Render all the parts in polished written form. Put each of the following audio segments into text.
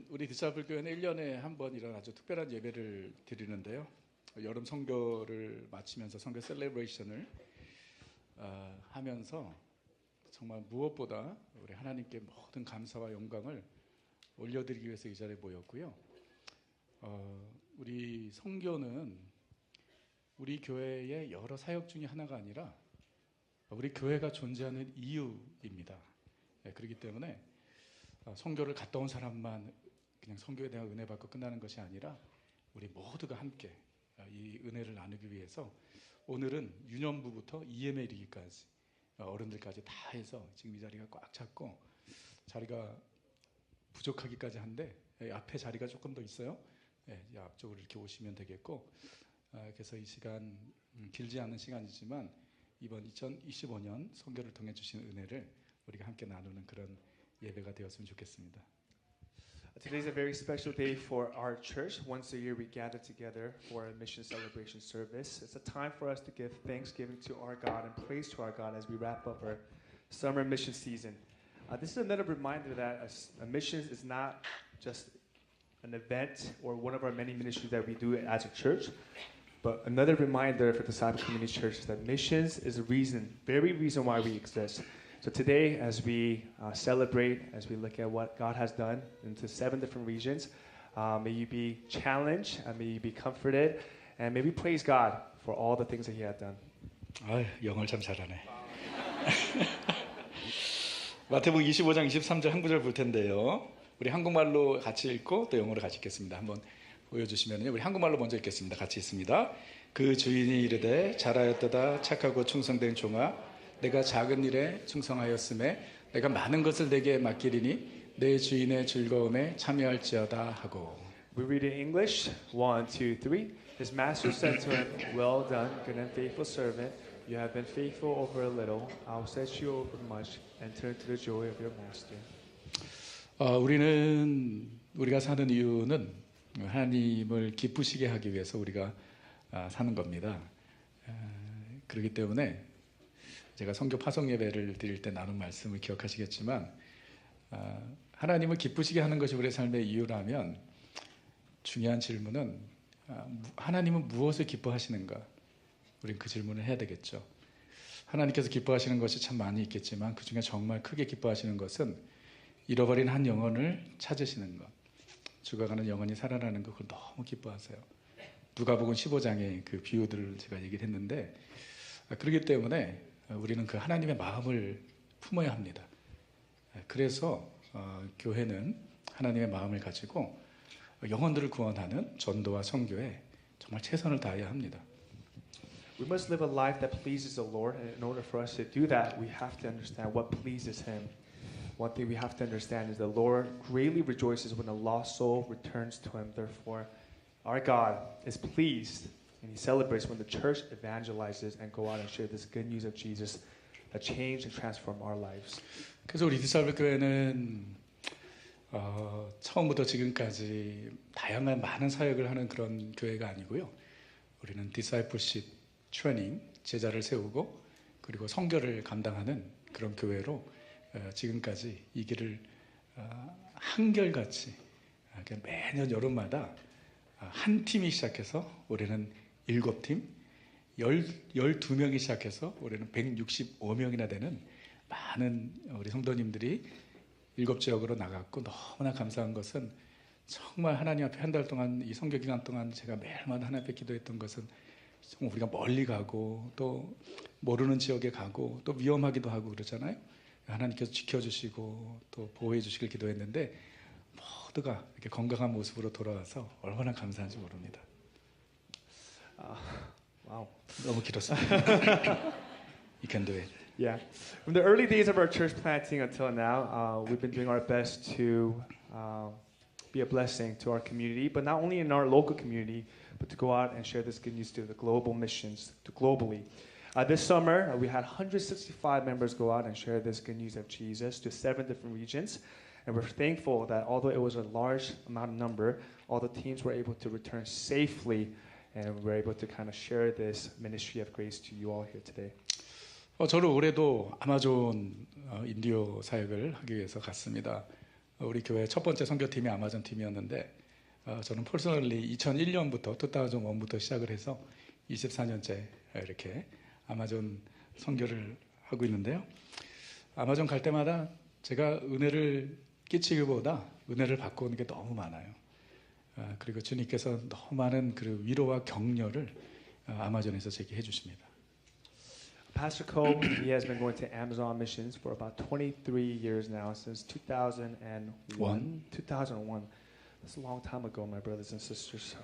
우리 디사이플 교회는 1년에 한 번 이런 아주 특별한 예배를 드리는데요. 여름 선교를 마치면서 선교 셀레브레이션을 하면서 정말 무엇보다 우리 하나님께 모든 감사와 영광을 올려드리기 위해서 이 자리에 모였고요. 우리 선교는 우리 교회의 여러 사역 중에 하나가 아니라 우리 교회가 존재하는 이유입니다. 그렇기 때문에 선교를 갔다 온 사람만 그냥 선교에 대한 은혜 받고 끝나는 것이 아니라 우리 모두가 함께 이 은혜를 나누기 위해서 오늘은 유년부부터 EM에 이르기까지 어른들까지 다 해서 지금 이 자리가 꽉 찼고 자리가 부족하기까지 한데 앞에 자리가 조금 더 있어요. 이 앞쪽으로 이렇게 오시면 되겠고, 그래서 이 시간 길지 않은 시간이지만 이번 2025년 선교를 통해 주신 은혜를 우리가 함께 나누는 그런 예배가 되었으면 좋겠습니다. Today is a very special day for our church. Once a year we gather together for a mission celebration service. It's a time for us to give thanksgiving to our God and praise to our God as we wrap up our summer mission season. This is another reminder that a mission is not just an event or one of our many ministries that we do as a church, but another reminder for the Disciple Community Church is that missions is a very reason why we exist. So today, as we celebrate, as we look at what God has done into 7 different regions, may you be challenged, and may you be comforted, and may we praise God for all the things that He has done. 영어를 참 잘하네. 마태복음 25장 23절 한 구절 볼 텐데요. 우리 한국말로 같이 읽고 또 영어로 같이 읽겠습니다. 한번 보여주시면요. 우리 한국말로 먼저 읽겠습니다. 같이 있습니다. 그 주인이 이르되 잘하였도다 착하고 충성된 종아, 내가 작은 일에 충성하였음에 내가 많은 것을 내게 맡기리니 내 주인의 즐거움에 참여할지어다 하고. We read in English. 1, 2, 3. His master said to him, "Well done, good and faithful servant. You have been faithful over a little. I'll set you over much. Enter into the joy of your master." 우리가 사는 이유는 하나님을 기쁘시게 하기 위해서 우리가 사는 겁니다. 그렇기 때문에 제가 선교 파송 예배를 드릴 때 나눈 말씀을 기억하시겠지만, 하나님을 기쁘시게 하는 것이 우리의 삶의 이유라면 중요한 질문은 하나님은 무엇을 기뻐하시는가? 우리는 그 질문을 해야 되겠죠. 하나님께서 기뻐하시는 것이 참 많이 있겠지만 그 중에 정말 크게 기뻐하시는 것은 잃어버린 한 영혼을 찾으시는 것, 죽어가는 영혼이 살아나는 것, 그걸 너무 기뻐하세요. 누가복음 15장의 그 비유들을 제가 얘기를 했는데, 그렇기 때문에 우리는 그 하나님의 마음을 품어야 합니다. 그래서 교회는 하나님의 마음을 가지고 영혼들을 구원하는 전도와 선교에 정말 최선을 다해야 합니다. We must live a life that pleases the Lord, and in order for us to do that, we have to understand what pleases Him. One thing we have to understand is the Lord greatly rejoices when a lost soul returns to Him. Therefore, our God is pleased and He celebrates when the church evangelizes and go out and share this good news of Jesus that change and transform our lives. 그래서 우리 디사이플 교회는 처음부터 지금까지 다양한 많은 사역을 하는 그런 교회가 아니고요. 우리는 디사이플십 트레이닝, 제자를 세우고 그리고 선교를 감당하는 그런 교회로 지금까지 이 길을 한결같이 매년 여름마다 한 팀이 시작해서 올해는 7팀, 12명이 시작해서 올해는 165명이나 되는 많은 우리 성도님들이 7지역으로 나갔고, 너무나 감사한 것은 정말 하나님 앞에 한 달 동안 이 선교 기간 동안 제가 매일마다 하나님 앞에 기도했던 것은 정말 우리가 멀리 가고 또 모르는 지역에 가고 또 위험하기도 하고 그러잖아요. 하나님께서 지켜주시고 또 보호해 주시길 기도했는데 모두가 이렇게 건강한 모습으로 돌아와서 얼마나 감사한지 모릅니다. Wow. 너무 길었습니다. You can do it. Yeah. From the early days of our church planting until now, we've been doing our best to be a blessing to our community, but not only in our local community, but to go out and share this good news to the global missions, to globally. This summer, we had 165 members go out and share this good news of Jesus to 7 different regions. And we're thankful that although it was a large amount of number, all the teams were able to return safely, and we're able to kind of share this ministry of grace to you all here today. 저는 올해도 아마존 인디오 사역을 하기 위해서 갔습니다. 우리 교회 첫 번째 선교팀이 아마존 팀이었는데 저는 퍼스널리 2001년부터 2001부터 시작을 해서 24년째 이렇게 아마존 선교를 하고 있는데요. 아마존 갈 때마다 제가 은혜를 끼치기보다 은혜를 받고 오는 게 너무 많아요. 그리고 주님께서 너무 많은 그 위로와 격려를 아마존에서 제게 해주십니다. Pastor Cole, he has been going to Amazon missions for about 23 years now, since 2001. 2001. That's a long time ago, my brothers and sisters.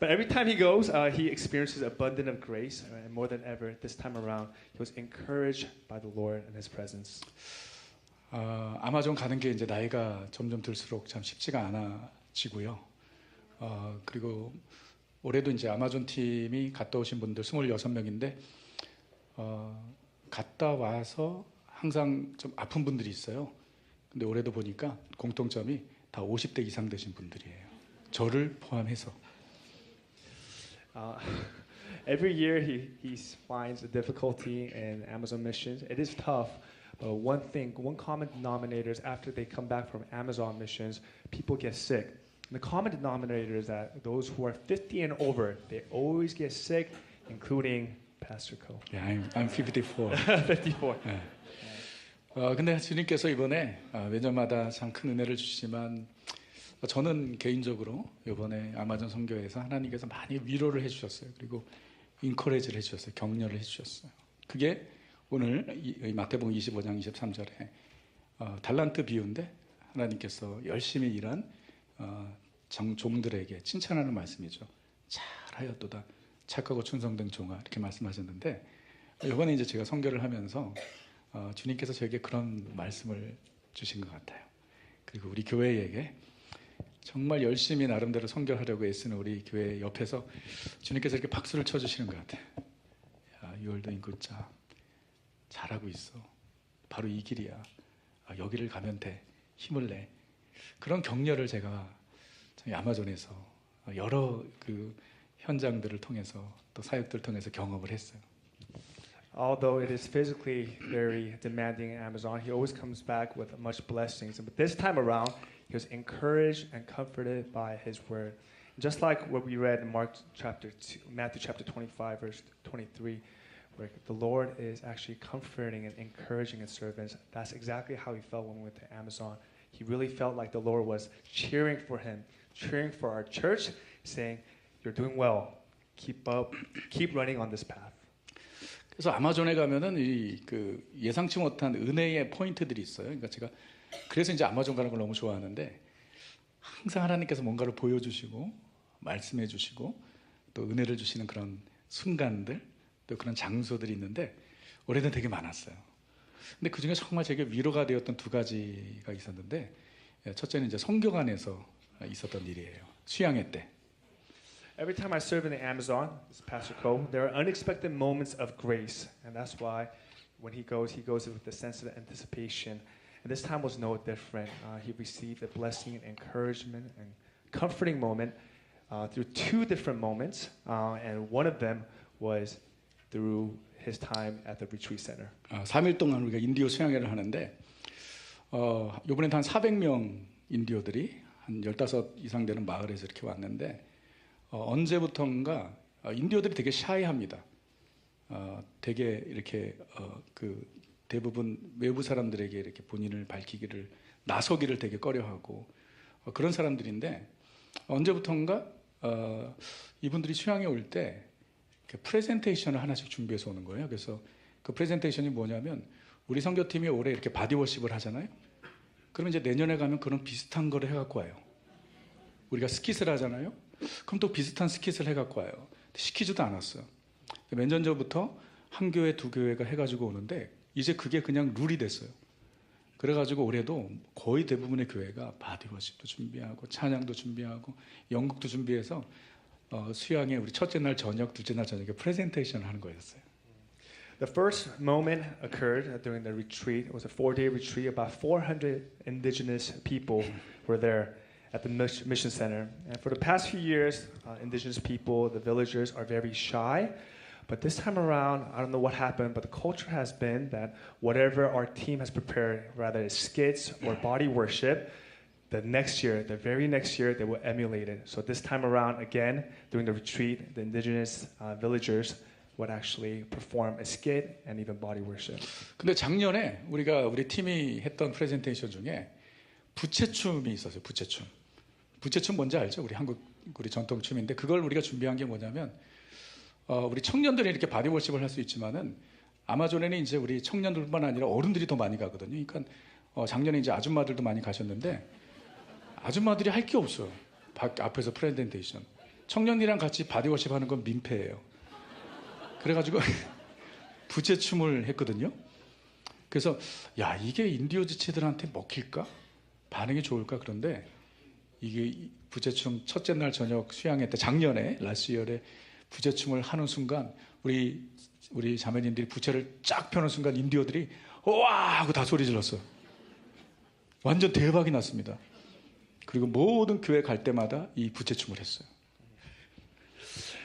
But every time he goes, he experiences abundance of grace, and more than ever, this time around, he was encouraged by the Lord and His presence. 아마존 가는 게 이제 나이가 점점 들수록 참 쉽지가 않아지고요. 그리고 올해도 이제 아마존 팀이 갔다 오신 분들 26명인데 갔다 와서 항상 좀 아픈 분들이 있어요. 근데 올해도 보니까 공통점이 다 50대 이상 되신 분들이에요. 저를 포함해서. Every year he finds a difficulty in Amazon missions. It is tough. But one common denominator is after they come back from Amazon missions, people get sick. And the common denominator is that those who are 50 and over, they always get sick, including Pastor Cole. Yeah, I'm 54. 54. 네. 근데 주님께서 이번에 매년마다 참 큰 은혜를 주시지만 저는 개인적으로 이번에 아마존 선교에서 하나님께서 많이 위로를 해주셨어요. 그리고 인커레이지를 해주셨어요. 격려를 해주셨어요. 그게 오늘 마태복음 25장 23절에 달란트 비유인데 하나님께서 열심히 일한 종들에게 칭찬하는 말씀이죠. 잘하였도다. 착하고 충성된 종아 이렇게 말씀하셨는데 이번에 이제 제가 선교를 하면서 주님께서 저에게 그런 말씀을 주신 것 같아요. 그리고 우리 교회에게 정말 열심히 나름대로 선교하려고 애쓰는 우리 교회 옆에서 주님께서 이렇게 박수를 쳐주시는 것 같아요. 야, you are doing good job. 잘하고 있어. 바로 이 길이야. 여기를 가면 돼. 힘을 내. 그런 격려를 제가 아마존에서 여러 그 현장들을 통해서 또 사역들을 통해서 경험을 했어요. Although it is physically very demanding in Amazon, he always comes back with much blessings. But this time around, he was encouraged and comforted by His word. Just like what we read in Matthew chapter 25, verse 23, where the Lord is actually comforting and encouraging His servants. That's exactly how he felt when we went to Amazon. He really felt like the Lord was cheering for him, cheering for our church, saying, "You're doing well. Keep up. Keep running on this path." 그래서 아마존에 가면은 그 예상치 못한 은혜의 포인트들이 있어요. 그러니까 제가 그래서 이제 아마존 가는 걸 너무 좋아하는데 항상 하나님께서 뭔가를 보여주시고 말씀해주시고 또 은혜를 주시는 그런 순간들 또 그런 장소들이 있는데 올해는 되게 많았어요. 근데 그 중에 정말 제게 위로가 되었던 두 가지가 있었는데 첫째는 이제 선교관에서 있었던 일이에요. 수양회 때. Every time I serve in the Amazon, this is Pastor Cole, there are unexpected moments of grace. And that's why when he goes with a sense of anticipation. And this time was no different. He received a blessing and encouragement and comforting moment through two different moments. And one of them was through his time at the retreat center. 3일 동안 우리가 인디오 수양회를 하는데 이번에는 한 400명 인디오들이 한 15 이상 되는 마을에서 이렇게 왔는데 언제부턴가 인디오들이 되게 샤이합니다. 되게 이렇게 그 대부분 외부 사람들에게 이렇게 본인을 밝히기를 나서기를 되게 꺼려하고 그런 사람들인데 언제부턴가 이분들이 수양에 올 때 프레젠테이션을 하나씩 준비해서 오는 거예요. 그래서 그 프레젠테이션이 뭐냐면 우리 선교팀이 올해 이렇게 바디워십을 하잖아요. 그러면 이제 내년에 가면 그런 비슷한 거를 해갖고 와요. 우리가 스킷을 하잖아요. 그럼 또 비슷한 스킷을 해갖고 와요. 시키지도 않았어요. 몇 년 전부터 한 교회, 두 교회가 해가지고 오는데 이제 그게 그냥 룰이 됐어요. 그래가지고 올해도 거의 대부분의 교회가 바디워십도 준비하고 찬양도 준비하고 연극도 준비해서 수양에 우리 첫째 날 저녁, 둘째 날 저녁에 프레젠테이션을 하는 거였어요. The first moment occurred during the retreat. It was a 4-day retreat. About 400 indigenous people were there at the mission center. And for the past few years, indigenous people, the villagers, are very shy. But this time around, I don't know what happened, but the culture has been that whatever our team has prepared, whether it's skits or body worship, the very next year, they will emulate it. So this time around, again, during the retreat, the indigenous villagers would actually perform a skit and even body worship. 근데 작년에 우리 팀이 했던 프레젠테이션 중에 부채춤이 있었어요. 부채춤. 부채춤 뭔지 알죠? 우리 전통 춤인데 그걸 우리가 준비한 게 뭐냐면 우리 청년들이 이렇게 바디워십을 할 수 있지만은 아마존에는 이제 우리 청년들뿐만 아니라 어른들이 더 많이 가거든요. 그러니까 작년에 이제 아줌마들도 많이 가셨는데 아줌마들이 할 게 없어요. 앞에서 프레젠테이션. 청년이랑 같이 바디워십 하는 건 민폐예요. 그래가지고 부채춤을 했거든요. 그래서 야 이게 인디오 지체들한테 먹힐까? 반응이 좋을까? 그런데 이게 부채춤 첫째 날 저녁 수양회 때 작년에 라스이얼에 부채춤을 하는 순간 우리 자매님들이 부채를 쫙 펴는 순간 인디오들이 와 하고 다 소리 질렀어. 완전 대박이 났습니다. 그리고 모든 교회 갈 때마다 이 부채춤을 했어요.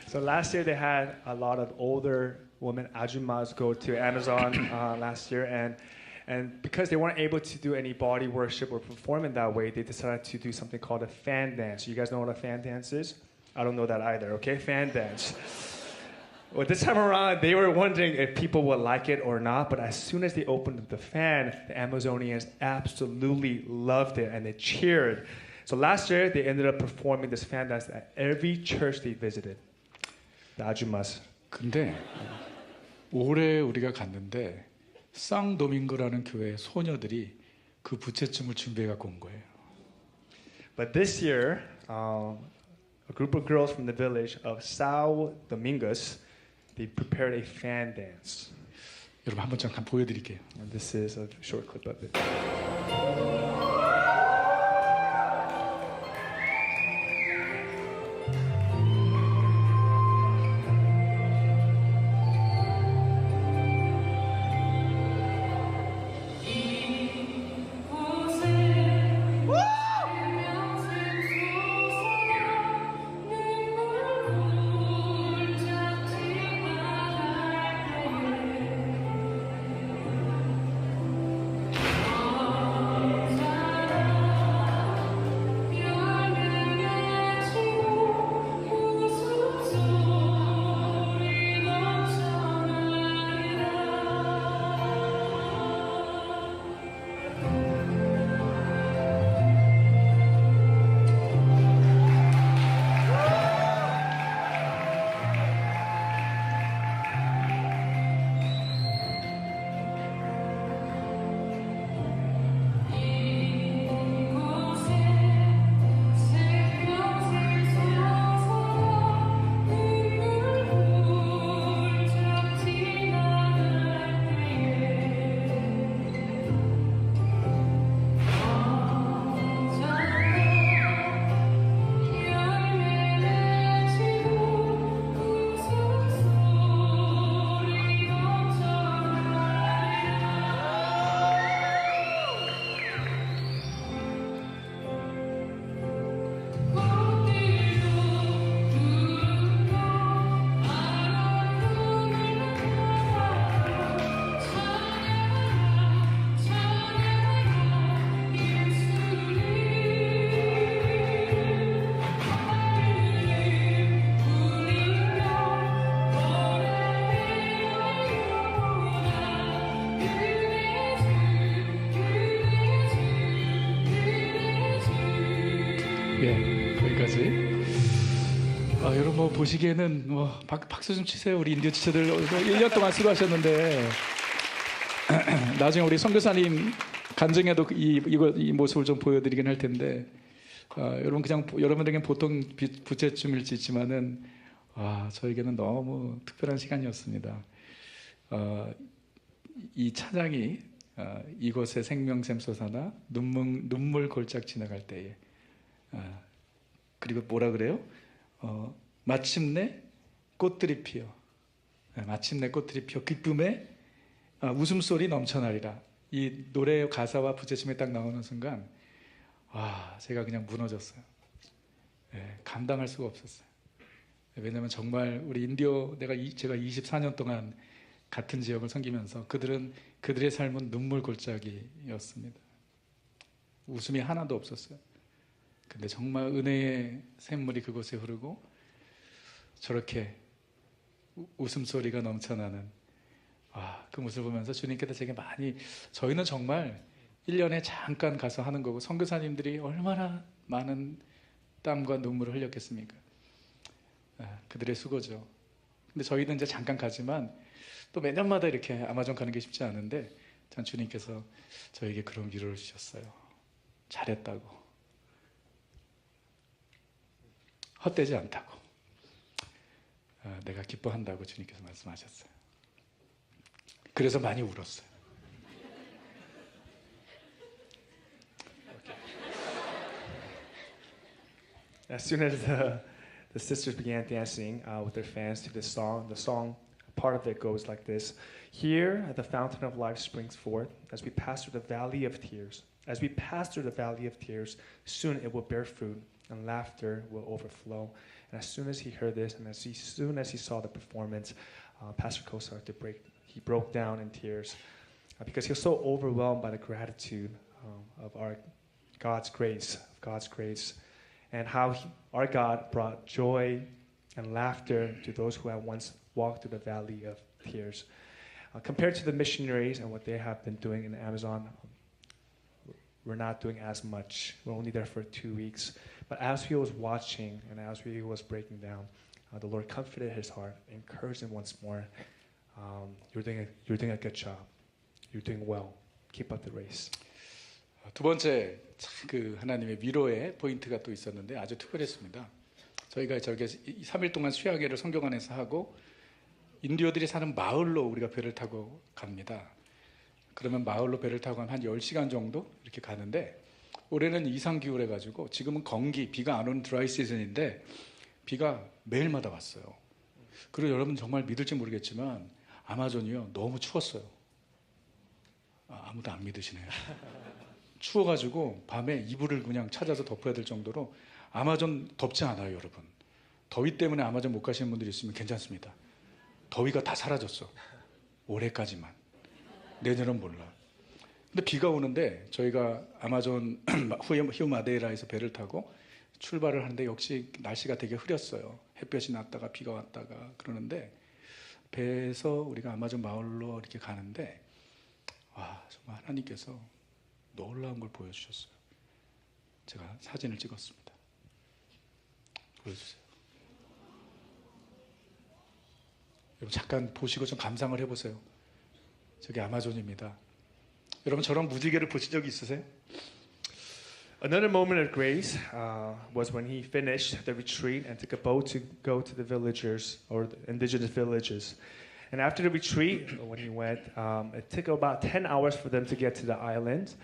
So last year they had a lot of older women, ajumas, go to Amazon last year, and because they weren't able to do any body worship or perform in that way, they decided to do something called a fan dance. You guys know what a fan dance is? I don't know that either. Okay, fan dance. Well, this time around, they were wondering if people would like it or not, but as soon as they opened up the fan, the Amazonians absolutely loved it and they cheered. So last year, they ended up performing this fan dance at every church they visited. The ajumas. 근데 올해 우리가 갔는데 쌍도밍고라는 교회 소녀들이 그 부채춤을 준비해 갖고 온 거예요. But this year, a group of girls from the village of Sao Domingos, they prepared a fan dance. 여러분 한번 잠깐 보여드릴게요. And this is a short clip of it. 예, 여기까지. 여러분 뭐 보시기에는 박수 좀 치세요. 우리 인디오 지체들 1년 동안 수고하셨는데 나중에 우리 선교사님 간증에도 이 모습을 좀 보여드리긴 할 텐데 여러분 그냥 여러분에게는 보통 부채춤을 짓지만은 저에게는 너무 특별한 시간이었습니다. 이 찬양이 이곳에 생명샘 솟아나 눈물 골짝 지나갈 때에 그리고 뭐라 그래요? 마침내 꽃들이 피어 마침내 꽃들이 피어 기쁨에 웃음소리 넘쳐나리라. 이 노래 가사와 부채춤이 딱 나오는 순간 제가 그냥 무너졌어요. 감당할 수가 없었어요. 왜냐하면 정말 우리 인디오 제가 24년 동안 같은 지역을 섬기면서 그들의 삶은 눈물 골짜기였습니다. 웃음이 하나도 없었어요. 근데 정말 은혜의 샘물이 그곳에 흐르고 저렇게 웃음소리가 넘쳐나는 그 모습을 보면서 주님께서 제게 많이, 저희는 정말 1년에 잠깐 가서 하는 거고 선교사님들이 얼마나 많은 땀과 눈물을 흘렸겠습니까? 그들의 수고죠. 근데 저희는 이제 잠깐 가지만 또 매년마다 이렇게 아마존 가는 게 쉽지 않은데 참 주님께서 저에게 그런 위로를 주셨어요. 잘했다고, 헛되지 않다고, 내가 기뻐한다고 주님께서 말씀하셨어요. 그래서 많이 울었어요. As soon as the sisters began dancing with their fans to this song, the song, part of it goes like this. Here, the fountain of life springs forth as we pass through the valley of tears. As we pass through the valley of tears, soon it will bear fruit and laughter will overflow. And as soon as he heard this and soon as he saw the performance, Pastor Ko started to he broke down in tears because he was so overwhelmed by the gratitude of God's grace, and how our God brought joy and laughter to those who had once walked through the valley of tears. Compared to the missionaries and what they have been doing in Amazon, we're not doing as much. We're only there for 2 weeks. But as he was watching and as he was breaking down, the Lord comforted his heart, encouraged him once more. You're doing a good job. You're doing well. Keep up the race. 두 번째 그 하나님의 위로의 포인트가 또 있었는데 아주 특별했습니다. 저희가 저렇게 3일 동안 수양회를 성경안에서 하고 인디오들이 사는 마을로 우리가 배를 타고 갑니다. 그러면 마을로 배를 타고 한 10시간 정도 이렇게 가는데 올해는 이상기후래 가지고 지금은 건기, 비가 안 오는 드라이 시즌인데 비가 매일마다 왔어요. 그리고 여러분 정말 믿을지 모르겠지만 아마존이요 너무 추웠어요. 아무도 안 믿으시네요. 추워가지고 밤에 이불을 그냥 찾아서 덮어야 될 정도로 아마존 덥지 않아요, 여러분. 더위 때문에 아마존 못 가시는 분들이 있으면 괜찮습니다. 더위가 다 사라졌어. 올해까지만. 내년은 몰라. 근데 비가 오는데 저희가 아마존 히우마데이라에서 배를 타고 출발을 하는데 역시 날씨가 되게 흐렸어요. 햇볕이 났다가 비가 왔다가 그러는데 배에서 우리가 아마존 마을로 이렇게 가는데 정말 하나님께서 놀라운 걸 보여주셨어요. 제가 사진을 찍었습니다. 보여주세요. 여러분 잠깐 보시고 좀 감상을 해보세요. 저기 아마존입니다. 여러분 저런 무지개를 보신 적이 있으세요? Another moment of grace was when he finished the retreat and took a boat to go to the villagers or the indigenous villages. And after the retreat, when he went, it took about 10 hours for them to get to the island.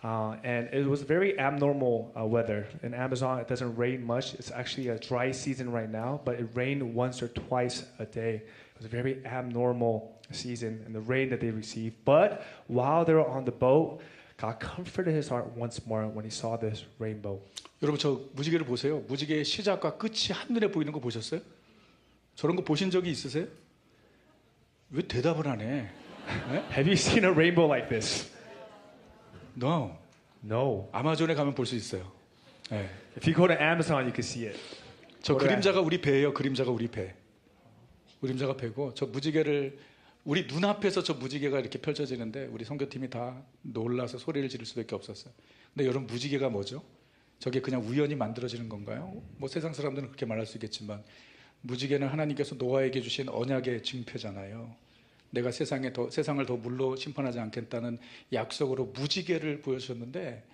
And it was very abnormal weather. In Amazon, it doesn't rain much. It's actually a dry season right now, but it rained once or twice a day. It was a very abnormal season and the rain that they received. But while they were on the boat, God comforted his heart once more when he saw this rainbow. 여러분 저 무지개를 보세요. 무지개의 시작과 끝이 한눈에 보이는 거 보셨어요? 저런 거 보신 적이 있으세요? 왜 대답을 안 해? Have you seen a rainbow like this? No. No. 아마존에 가면 볼 수 있어요. 네. If you go to Amazon, you can see it. 저 그림자가 우리 배예요. 그림자가 우리 배. 그림자가 배고 저 무지개를 우리 눈앞에서 저 무지개가 이렇게 펼쳐지는데 우리 선교팀이 다 놀라서 소리를 지를 수밖에 없었어요. 근데 여러분 무지개가 뭐죠? 저게 그냥 우연히 만들어지는 건가요? 뭐 세상 사람들은 그렇게 말할 수 있겠지만 무지개는 하나님께서 노아에게 주신 언약의 징표잖아요. 내가 세상을 더 물로 심판하지 않겠다는 약속으로 무지개를 보여주셨는데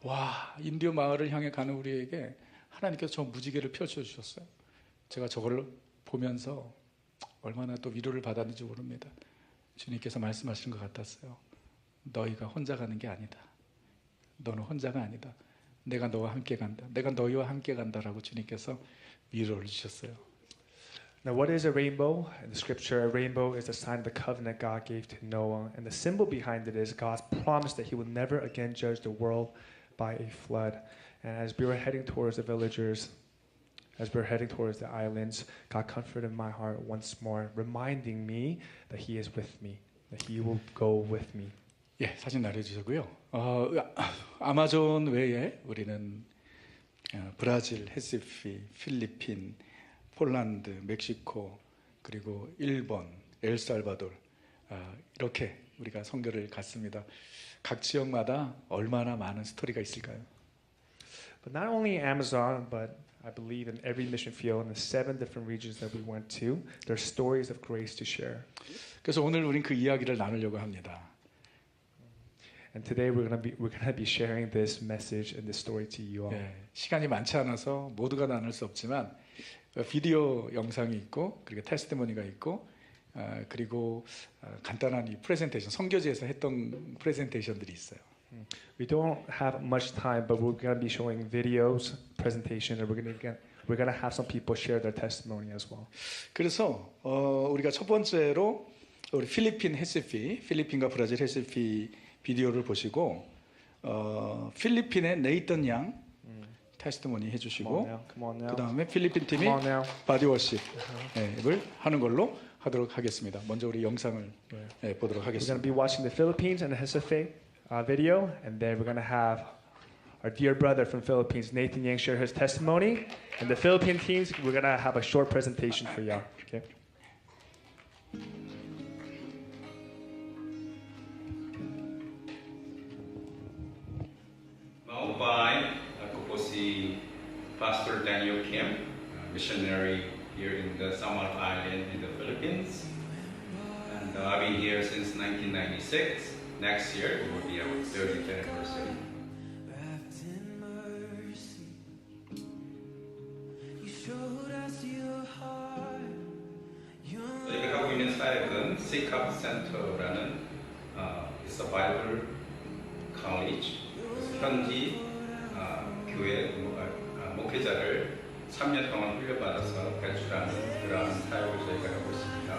와 인디오 마을을 향해 가는 우리에게 하나님께서 저 무지개를 펼쳐주셨어요. 제가 저걸 보면서 얼마나 또 위로를 받았는지 모릅니다. 주님께서 말씀하시는 것 같았어요. 너희가 혼자 가는 게 아니다. 너는 혼자가 아니다. 내가 너와 함께 간다. 내가 너희와 함께 간다라고 주님께서 위로를 주셨어요. Now, what is a rainbow? In the scripture, a rainbow is a sign of the covenant God gave to Noah. And the symbol behind it is God's promise that he will never again judge the world by a flood. And as we were heading towards the villagers, as we're heading towards the islands, God comforted my heart once more, reminding me that He is with me, that He will go with me. 예, 사진 나눠주시고요. 아마존 외에 우리는 브라질, 해시피, 필리핀, 폴란드, 멕시코, 그리고 일본, 엘살바도르 이렇게 우리가 선교를 갔습니다. 각 지역마다 얼마나 많은 스토리가 있을까요? But not only Amazon, but I believe in every mission field in the 7 different regions that we went to, there's stories of grace to share. 그래서 오늘 우린 그 이야기를 나누려고 합니다. And today we're gonna be sharing this message and this story to you all. 예, 시간이 많지 않아서 모두가 나눌 수 없지만 비디오 영상이 있고 그리고 테스티모니가 있고 그리고 간단한 이 프레젠테이션 선교지에서 했던 프레젠테이션들이 있어요. We don't have much time, but we're gonna be showing videos, presentation, and we're gonna have some people share their testimony as well. 그래서 우리가 첫 번째로 우리 필리핀과 브라질 해시피 비디오를 보시고 필리핀의 네이턴 양 테스티모니 해주시고 Come on now. 그 다음에 필리핀 팀이 Come on now. 바디워십을 하는 걸로 하도록 하겠습니다. 먼저 우리 영상을 보도록 We're gonna 하겠습니다. be watching the Philippines and the Hesefe video, and then we're gonna have our dear brother from Philippines, Nathan Yang, share his testimony. And the Philippine teams, we're gonna have a short presentation for y'all. Okay. By ako po si Pastor Daniel Kim, missionary here in the Samar Island in the Philippines. And I've been here since 1996. Next year it will be our 30th anniversary. Wrapped in mercy, you showed us your heart. 저희가 하고 있는 사역은 Sikap Center라는 it's a Bible college. 현지 교회 목회자를 3년 동안 훈련받아서 배출하는 그러한 사역을 저희가 하고 있습니다.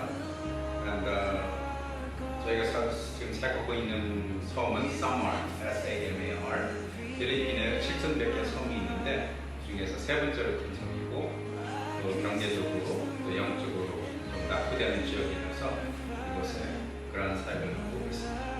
저희가 지금 살고 있는 섬은 Samar, S-A-M-A-R. 필리핀에 7,100개 섬이 있는데 그 중에서 세 번째로 큰 섬이고 또 경제적으로 또 영적으로 좀 낙후되는 지역이라서 이곳에 그러한 사역을 하고 있습니다.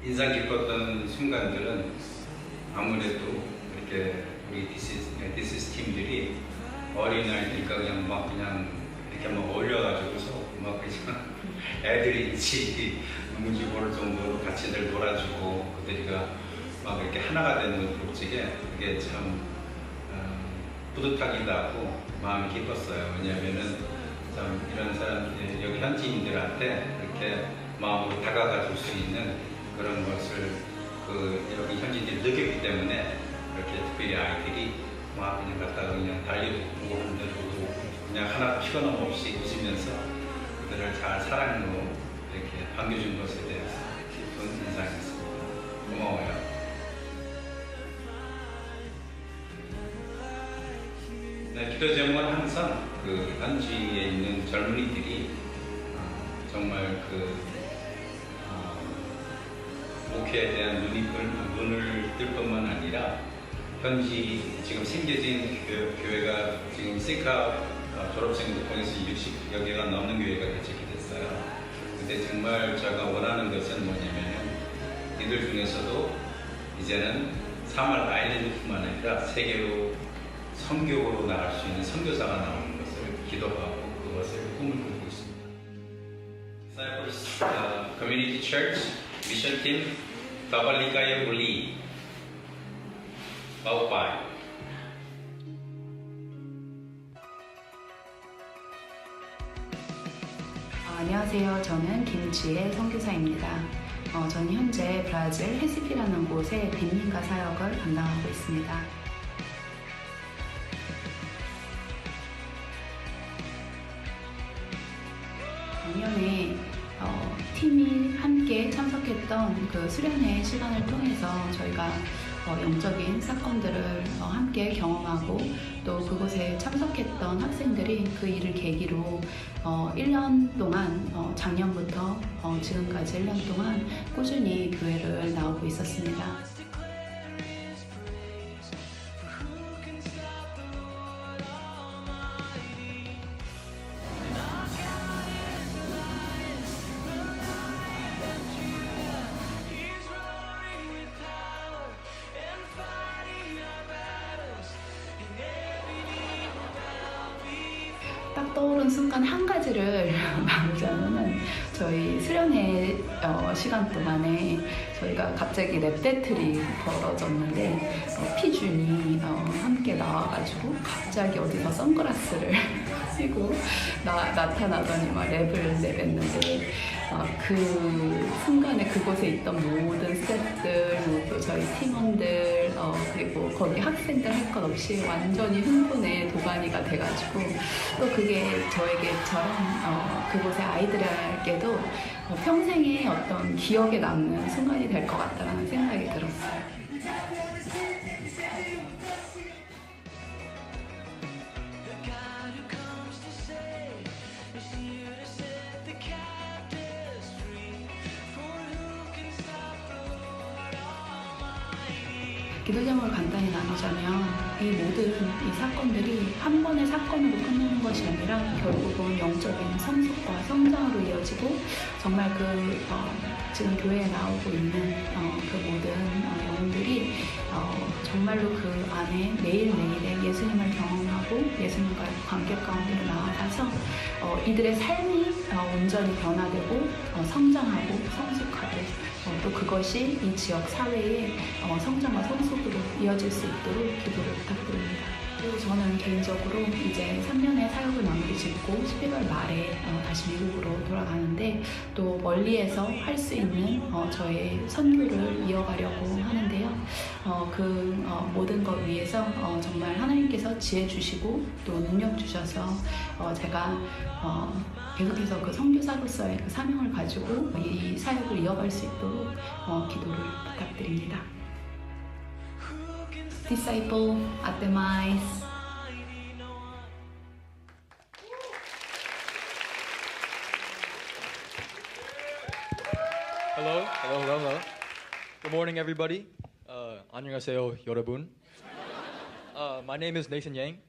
인상 깊었던 순간들은 아무래도 이렇게 우리 디시스 팀들이 어린아이니까 그냥 이렇게 막 어울려가지고서 막 그냥 애들인지 누군지 모를 정도로 같이들 놀아주고 그들이가 막 이렇게 하나가 되는 grup지게 그게 참 뿌듯하기도 하고 마음이 기뻤어요. 왜냐하면은 참 이런 사람 여기 현지인들한테 이렇게 마음으로 다가가 줄 수 있는 그런 것을 여기 현지인들이 느꼈기 때문에 이렇게 특별히 아이들이 막 그냥 갖다가 그냥 달리고 흔들고 그냥 하나 피곤함 없이 웃으면서 그들을 잘 사랑으로 이렇게 반겨준 것에 대해서 깊은 인상이 있습니다. 고마워요. 네, 기도 제목은 항상 그 현지에 있는 젊은이들이 정말 목회에 대한 눈을 뜰 뿐만 아니라 현지 지금 생겨진 교회가 지금 시카 졸업생들 통해서 60여 개가 넘는 교회가 개척이 됐어요. 근데 정말 제가 원하는 것은 뭐냐면은 이들 중에서도 이제는 사말 아일랜드뿐만 아니라 세계로 선교로 나갈 수 있는 선교사가 나오는 것을 기도하고 그것을 꿈을 꾸고 있습니다. Cyprus Community Church Mission Team Tabaligaya Uli Maupay. 안녕하세요. 저는 김지혜 선교사입니다. 저는 현재 브라질 헤시피라는 곳에 빈민가 사역을 담당하고 있습니다. 작년에 팀이 함께 참석했던 그 수련회 시간을 통해서 저희가 영적인 사건들을 함께 경험하고 또 그곳에 참석했던 학생들이 그 일을 계기로 1년 동안 작년부터 지금까지 1년 동안 꾸준히 교회를 나오고 있었습니다. 딱 떠오른 순간 한 가지를 말하자면은 저희 수련회 시간 동안에 저희가 갑자기 랩 배틀이 벌어졌는데 피준이 함께 나와가지고 갑자기 어디서 선글라스를 쓰고 나타나더니 막 랩을 내뱉는데 그 순간에 그곳에 있던 모든 스태프들, 또 저희 팀원들, 그리고 거기 학생들 할 것 없이 완전히 흥분에 도가니가 돼가지고 또 그게 저에게처럼 그곳의 아이들에게도 평생의 어떤 기억에 남는 순간이 될 것 같다는 생각이 들었어요. 기도 제목을 간단히 나누자면 이 모든 이 사건들이 한 번의 사건으로 끝나는 것이 아니라 결국은 영적인 성숙과 성장으로 이어지고 정말 지금 교회에 나오고 있는 그 모든 영혼들이 정말로 그 안에 매일매일의 예수님을 경험하고 예수님과의 관계 가운데로 나아가서 이들의 삶이 온전히 변화되고 성장하고 성숙하고 또 그것이 이 지역 사회의 성장과 성숙으로 이어질 수 있도록 기도를 부탁드립니다. 그리고 저는 개인적으로 이제 3년의 사역을 마무리 짓고 11월 말에 다시 미국으로 돌아가는데 또 멀리에서 할 수 있는 저의 선교를 이어가려고 하는데요. 모든 것 위해서 정말 하나님께서 지혜 주시고 또 능력 주셔서 제가 계속해서 그 선교사로서의 그 사명을 가지고 이 사역을 이어갈 수 있도록 기도를 부탁드립니다. Disciple Artemis. Hello. Good morning, everybody. 안녕하세요, 여러분. My name is Nathan Yang.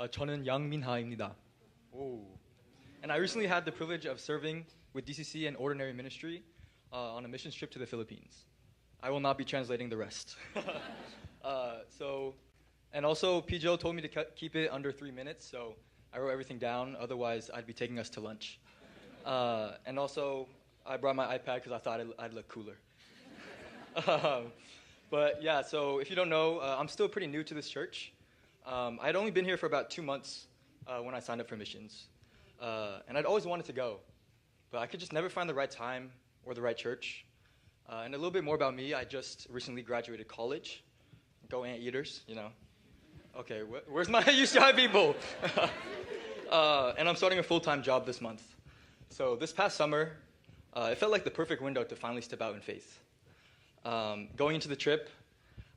저는 양민하입니다. And I recently had the privilege of serving with DCC and Ordinary Ministry on a missions trip to the Philippines. I will not be translating the rest. And also, Pijo told me to keep it under 3 minutes, so I wrote everything down. Otherwise, I'd be taking us to lunch. And also, I brought my iPad because I thought I'd look cooler. But yeah, so if you don't know, I'm still pretty new to this church. I'd only been here for about 2 months when I signed up for missions. And I'd always wanted to go, but I could just never find the right time or the right church. And a little bit more about me, I just recently graduated college. Go Anteaters, you know. Okay, where's my UCI people? And I'm starting a full-time job this month. So this past summer, it felt like the perfect window to finally step out in faith. Going into the trip,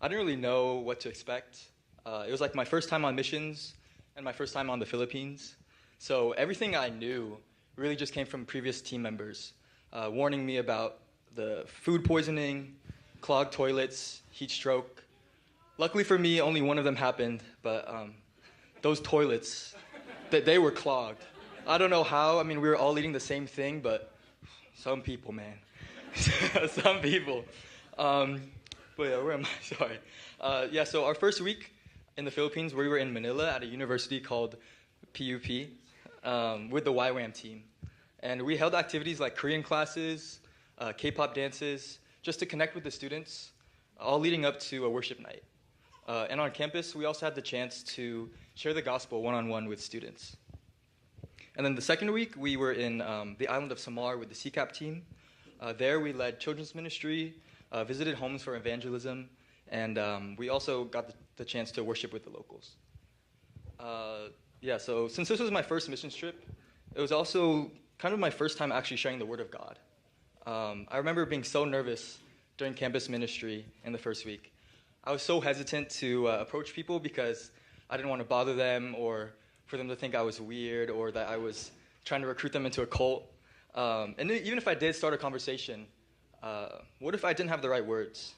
I didn't really know what to expect. It was like my first time on missions and my first time on the Philippines. So everything I knew really just came from previous team members, warning me about the food poisoning, clogged toilets, heat stroke. Luckily for me, only one of them happened, but those toilets, they were clogged. I don't know how. I mean, we were all eating the same thing, but some people, man. Some people. But yeah, where am I? Sorry. So our first week in the Philippines, we were in Manila at a university called PUP with the YWAM team. And we held activities like Korean classes, K-pop dances, just to connect with the students, all leading up to a worship night. And on campus, we also had the chance to share the gospel one-on-one with students. And then the second week, we were in the island of Samar with the CCAP team. There we led children's ministry, visited homes for evangelism, and we also got the chance to worship with the locals. So since this was my first missions trip, it was also kind of my first time actually sharing the Word of God. I remember being so nervous during campus ministry in the first week. I was so hesitant to approach people because I didn't want to bother them or for them to think I was weird or that I was trying to recruit them into a cult. And even if I did start a conversation, what if I didn't have the right words?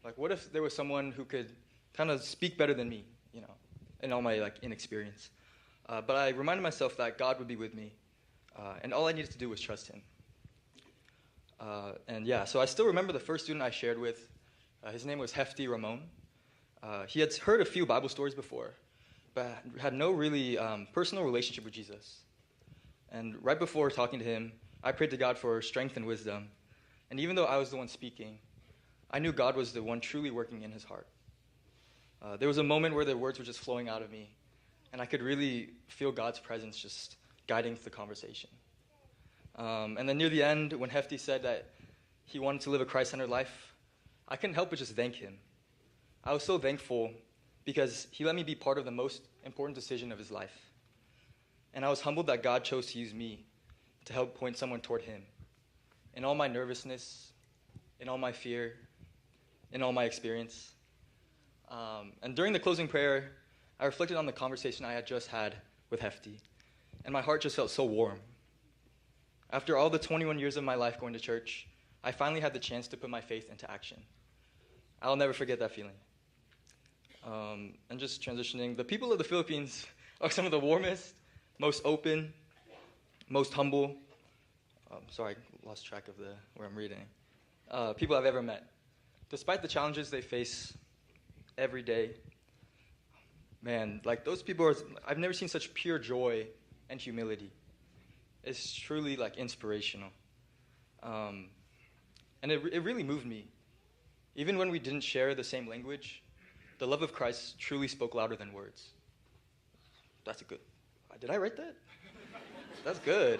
Like, what if there was someone who could kind of speak better than me, you know, in all my inexperience? But I reminded myself that God would be with me, and all I needed to do was trust Him. So I still remember the first student I shared with. His name was Hefty Ramon. He had heard a few Bible stories before, but had no really personal relationship with Jesus. And right before talking to him, I prayed to God for strength and wisdom. And even though I was the one speaking, I knew God was the one truly working in his heart. There was a moment where the words were just flowing out of me, and I could really feel God's presence just guiding the conversation. And then near the end, when Hefty said that he wanted to live a Christ-centered life, I couldn't help but just thank him. I was so thankful because he let me be part of the most important decision of his life. And I was humbled that God chose to use me to help point someone toward him. In all my nervousness, in all my fear, in all my experience. And during the closing prayer, I reflected on the conversation I had just had with Hefty, and my heart just felt so warm. After all the 21 years of my life going to church, I finally had the chance to put my faith into action. I'll never forget that feeling. And just transitioning, the people of the Philippines are some of the warmest, most open, most humble, sorry, I lost track of where I'm reading, people I've ever met. Despite the challenges they face every day, man, like those people I've never seen such pure joy and humility. It's truly like inspirational. And it really moved me. Even when we didn't share the same language, the love of Christ truly spoke louder than words. That's a good, did I write that? That's good.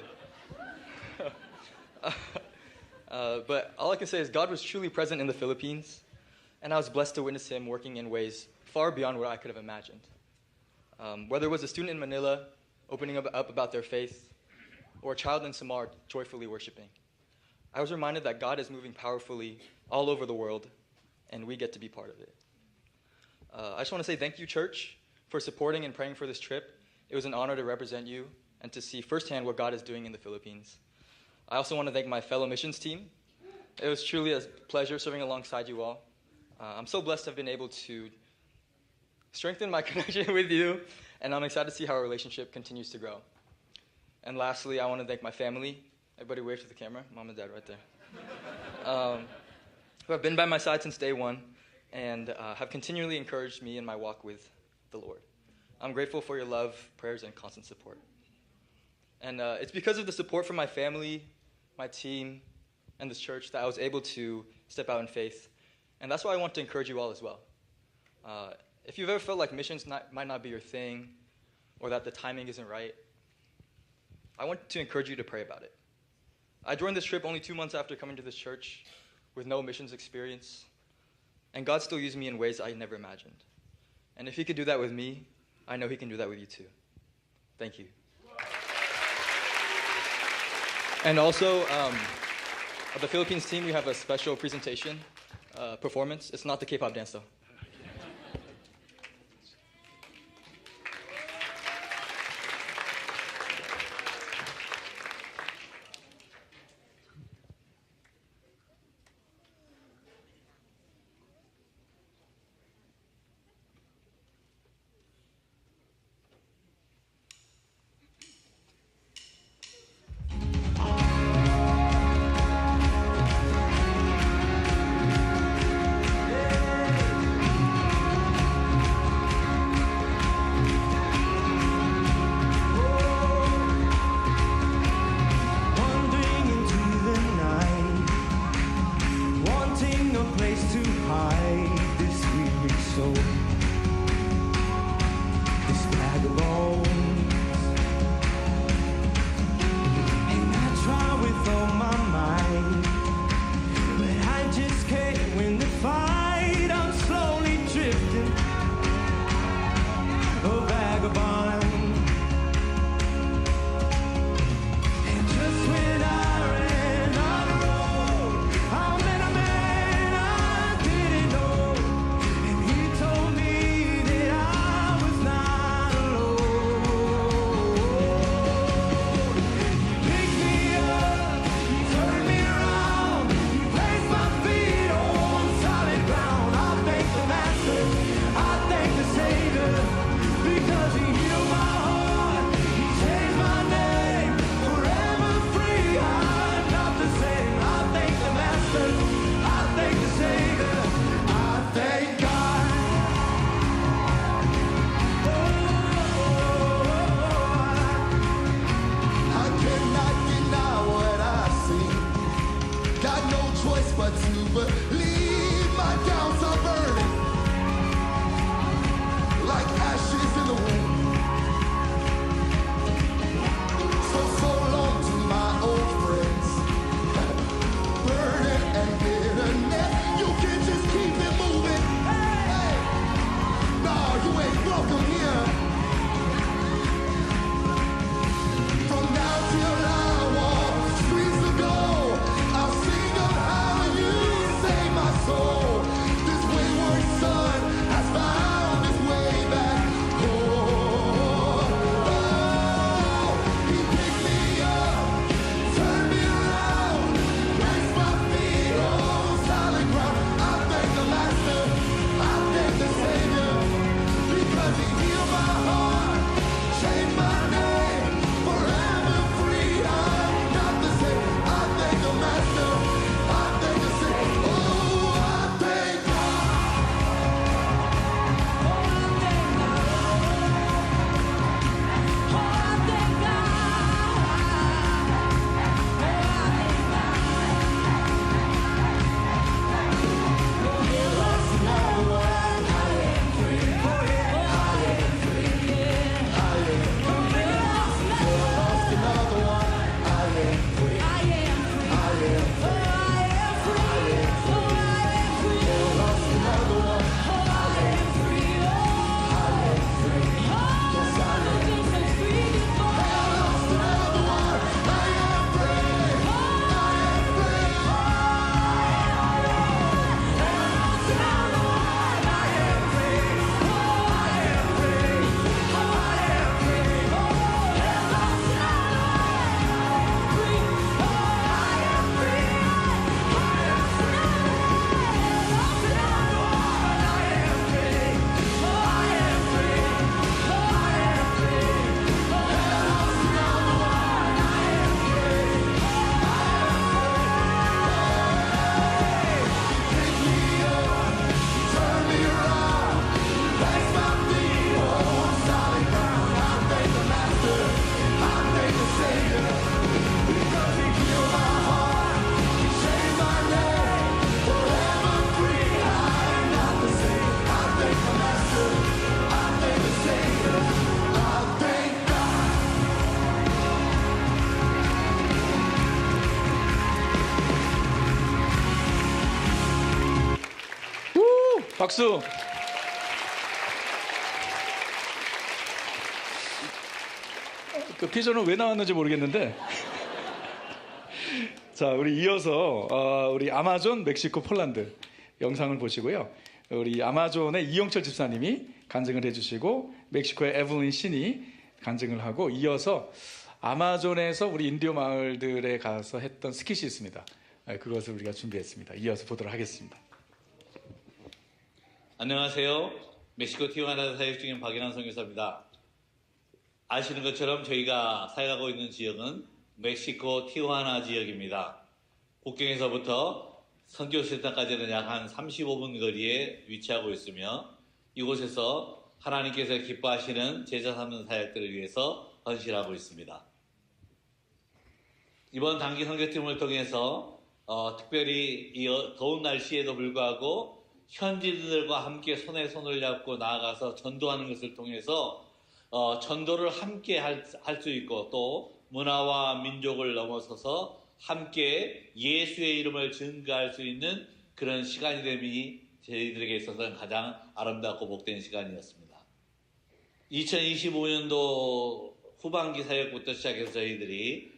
But all I can say is God was truly present in the Philippines, and I was blessed to witness him working in ways far beyond what I could have imagined. Whether it was a student in Manila opening up about their faith, or a child in Samar joyfully worshiping, I was reminded that God is moving powerfully all over the world, and we get to be part of it. I just want to say thank you, church, for supporting and praying for this trip. It was an honor to represent you and to see firsthand what God is doing in the Philippines. I also want to thank my fellow missions team. It was truly a pleasure serving alongside you all. I'm so blessed to have been able to strengthen my connection with you, and I'm excited to see how our relationship continues to grow. And lastly, I want to thank my family. Everybody wave to the camera. Mom and Dad right there. Who have been by my side since day one and have continually encouraged me in my walk with the Lord. I'm grateful for your love, prayers, and constant support. And it's because of the support from my family, my team, and this church that I was able to step out in faith. And that's why I want to encourage you all as well. If you've ever felt like missions might not be your thing, or that the timing isn't right, I want to encourage you to pray about it. I joined this trip only 2 months after coming to this church with no missions experience, and God still used me in ways I never imagined. And if he could do that with me, I know he can do that with you too. Thank you. And also, the Philippines team, we have a special presentation, performance. It's not the K-pop dance though. Wandering into the night, wanting no place to hide this weary soul, this bag of bones. And I try with all my might, but I just can't win the fight. I'm slowly drifting, a vagabond. And just when I ran out of road, I met a man I didn't know. And 박수. 그 피조는 왜 나왔는지 모르겠는데. 자, 우리 이어서 우리 아마존, 멕시코, 폴란드 영상을 보시고요. 우리 아마존의 이영철 집사님이 간증을 해주시고 멕시코의 에블린 신이 간증을 하고 이어서 아마존에서 우리 인디오 마을들에 가서 했던 스킷이 있습니다. 그것을 우리가 준비했습니다. 이어서 보도록 하겠습니다. 안녕하세요. 멕시코 티juana 사역 중인 박인환 선교사입니다. 아시는 것처럼 저희가 사역하고 있는 지역은 멕시코 티juana 지역입니다. 국경에서부터 선교센터까지는 약 한 35분 거리에 위치하고 있으며 이곳에서 하나님께서 기뻐하시는 제자 삼는 사역들을 위해서 헌신하고 있습니다. 이번 단기 선교팀을 통해서 특별히 이 더운 날씨에도 불구하고 현지인들과 함께 손에 손을 잡고 나아가서 전도하는 것을 통해서 전도를 함께 할 수 있고 또 문화와 민족을 넘어서서 함께 예수의 이름을 증거할 수 있는 그런 시간이 됨이 저희들에게 있어서는 가장 아름답고 복된 시간이었습니다. 2025년도 후반기 사역부터 시작해서 저희들이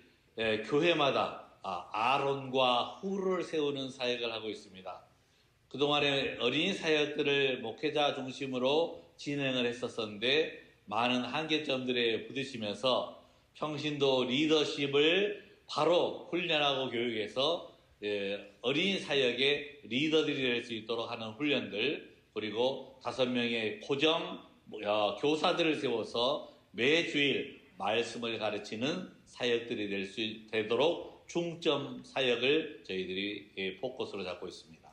교회마다 아론과 후를 세우는 사역을 하고 있습니다. 그동안에 어린이 사역들을 목회자 중심으로 진행을 했었는데 많은 한계점들에 부딪히면서 평신도 리더십을 바로 훈련하고 교육해서 어린이 사역의 리더들이 될 수 있도록 하는 훈련들, 그리고 5명의 고정 교사들을 세워서 매주일 말씀을 가르치는 사역들이 되도록 중점 사역을 저희들이 포커스로 잡고 있습니다.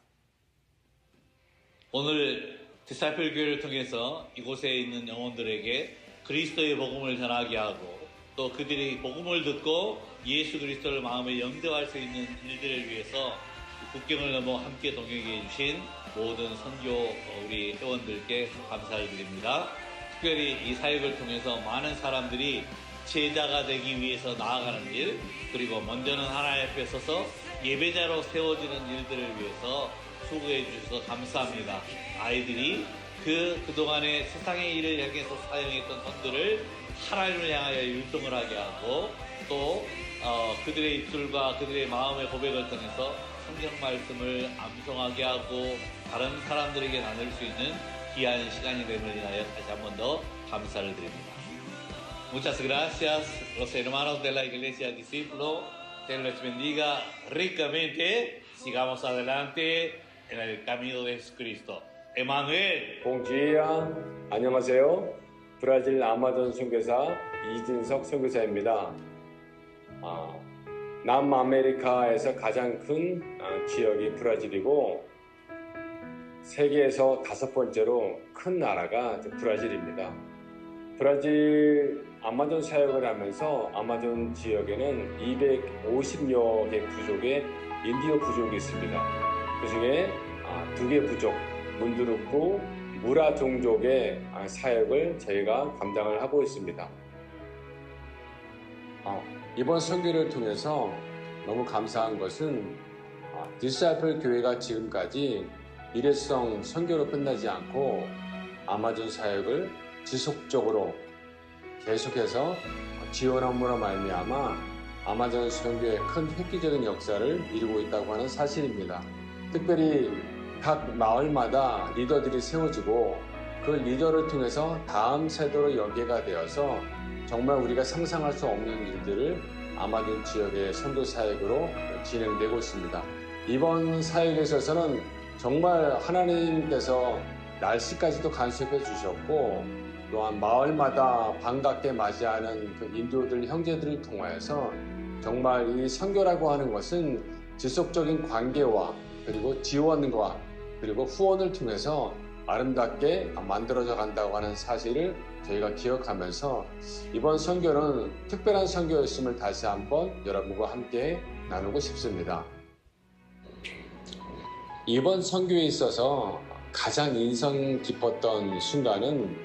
오늘 디사이플 교회를 통해서 이곳에 있는 영혼들에게 그리스도의 복음을 전하게 하고 또 그들이 복음을 듣고 예수 그리스도를 마음에 영접할 수 있는 일들을 위해서 국경을 넘어 함께 동행해 주신 모든 선교 우리 회원들께 감사를 드립니다. 특별히 이 사역을 통해서 많은 사람들이 제자가 되기 위해서 나아가는 일, 그리고 먼저는 하나님 앞에 서서 예배자로 세워지는 일들을 위해서 수고해 주셔서 감사합니다. 아이들이 그동안에 세상의 일을 향해서 사용했던 손들을 하나님을 향하여 율동을 하게 하고 또 그들의 입술과 그들의 마음의 고백을 통해서 성경 말씀을 암송하게 하고 다른 사람들에게 나눌 수 있는 귀한 시간이 됨을 인하여 다시 한 번 더 감사를 드립니다. Muchas gracias, los hermanos de la iglesia discípulo. Dios les bendiga ricamente. Sigamos adelante en el camino de Jesucristo. Emmanuel. 봉지야, 안녕하세요. 브라질 아마존 선교사 이진석 선교사입니다. 남아메리카에서 가장 큰 지역이 브라질이고 세계에서 5번째로 큰 나라가 브라질입니다. 브라질 아마존 사역을 하면서 아마존 지역에는 250여 개 부족의 인디오 부족이 있습니다. 그 중에 2개 부족, 문두루쿠, 무라 종족의 사역을 저희가 감당을 하고 있습니다. 이번 선교를 통해서 너무 감사한 것은 디사이플 교회가 지금까지 일회성 선교로 끝나지 않고 아마존 사역을 지속적으로 계속해서 지원함으로 말미암아 아마존 선교의 큰 획기적인 역사를 이루고 있다고 하는 사실입니다. 특별히 각 마을마다 리더들이 세워지고 그 리더를 통해서 다음 세대로 연계가 되어서 정말 우리가 상상할 수 없는 일들을 아마존 지역의 선교 사역으로 진행되고 있습니다. 이번 사역에 있어서는 정말 하나님께서 날씨까지도 간섭해 주셨고 또한 마을마다 반갑게 맞이하는 그 인도들 형제들을 통하여서 정말 이 선교라고 하는 것은 지속적인 관계와 그리고 지원과 그리고 후원을 통해서 아름답게 만들어져 간다고 하는 사실을 저희가 기억하면서 이번 선교는 특별한 선교였음을 다시 한번 여러분과 함께 나누고 싶습니다. 이번 선교에 있어서 가장 인상 깊었던 순간은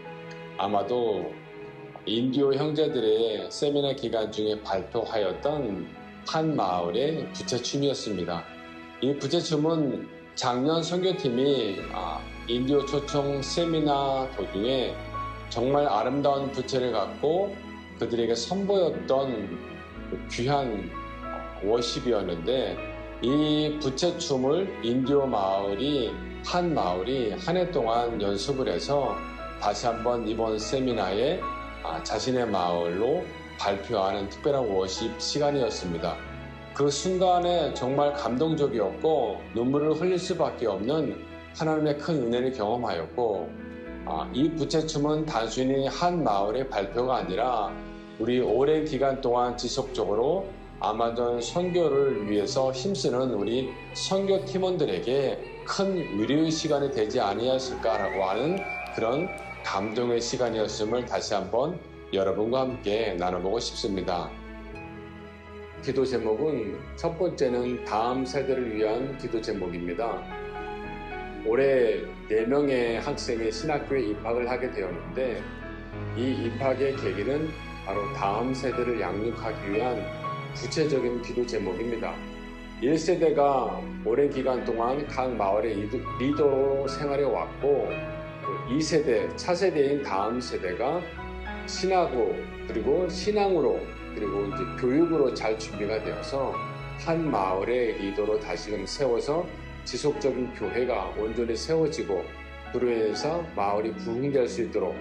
아마도 인디오 형제들의 세미나 기간 중에 발표하였던 한 마을의 부채춤이었습니다. 이 부채춤은 작년 선교팀이 인디오 초청 세미나 도중에 정말 아름다운 부채를 갖고 그들에게 선보였던 귀한 워십이었는데, 이 부채춤을 인디오 마을이 한 해 동안 연습을 해서 다시 한번 이번 세미나에 자신의 마을로 발표하는 특별한 워십 시간이었습니다. 그 순간에 정말 감동적이었고 눈물을 흘릴 수밖에 없는 하나님의 큰 은혜를 경험하였고, 이 부채춤은 단순히 한 마을의 발표가 아니라 우리 오랜 기간 동안 지속적으로 아마존 선교를 위해서 힘쓰는 우리 선교 팀원들에게 큰 위로의 시간이 되지 아니었을까라고 하는 그런 감동의 시간이었음을 다시 한번 여러분과 함께 나눠보고 싶습니다. 기도 제목은 첫 번째는 다음 세대를 위한 기도 제목입니다. 올해 4명의 학생이 신학교에 입학을 하게 되었는데, 이 입학의 계기는 바로 다음 세대를 양육하기 위한 구체적인 기도 제목입니다. 1세대가 오랜 기간 동안 각 마을의 리더로 생활해 왔고, 2세대, 차세대인 다음 세대가 신하고 그리고 신앙으로 그리고 이제 교육으로 잘 준비가 되어서 한 마을의 리더로 다시금 세워서 지속적인 교회가 온전히 세워지고, 그로 인해서 마을이 부흥될 수 있도록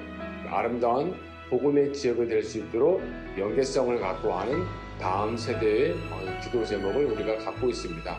아름다운 복음의 지역이 될 수 있도록 연계성을 갖고 하는 다음 세대의 기도 제목을 우리가 갖고 있습니다.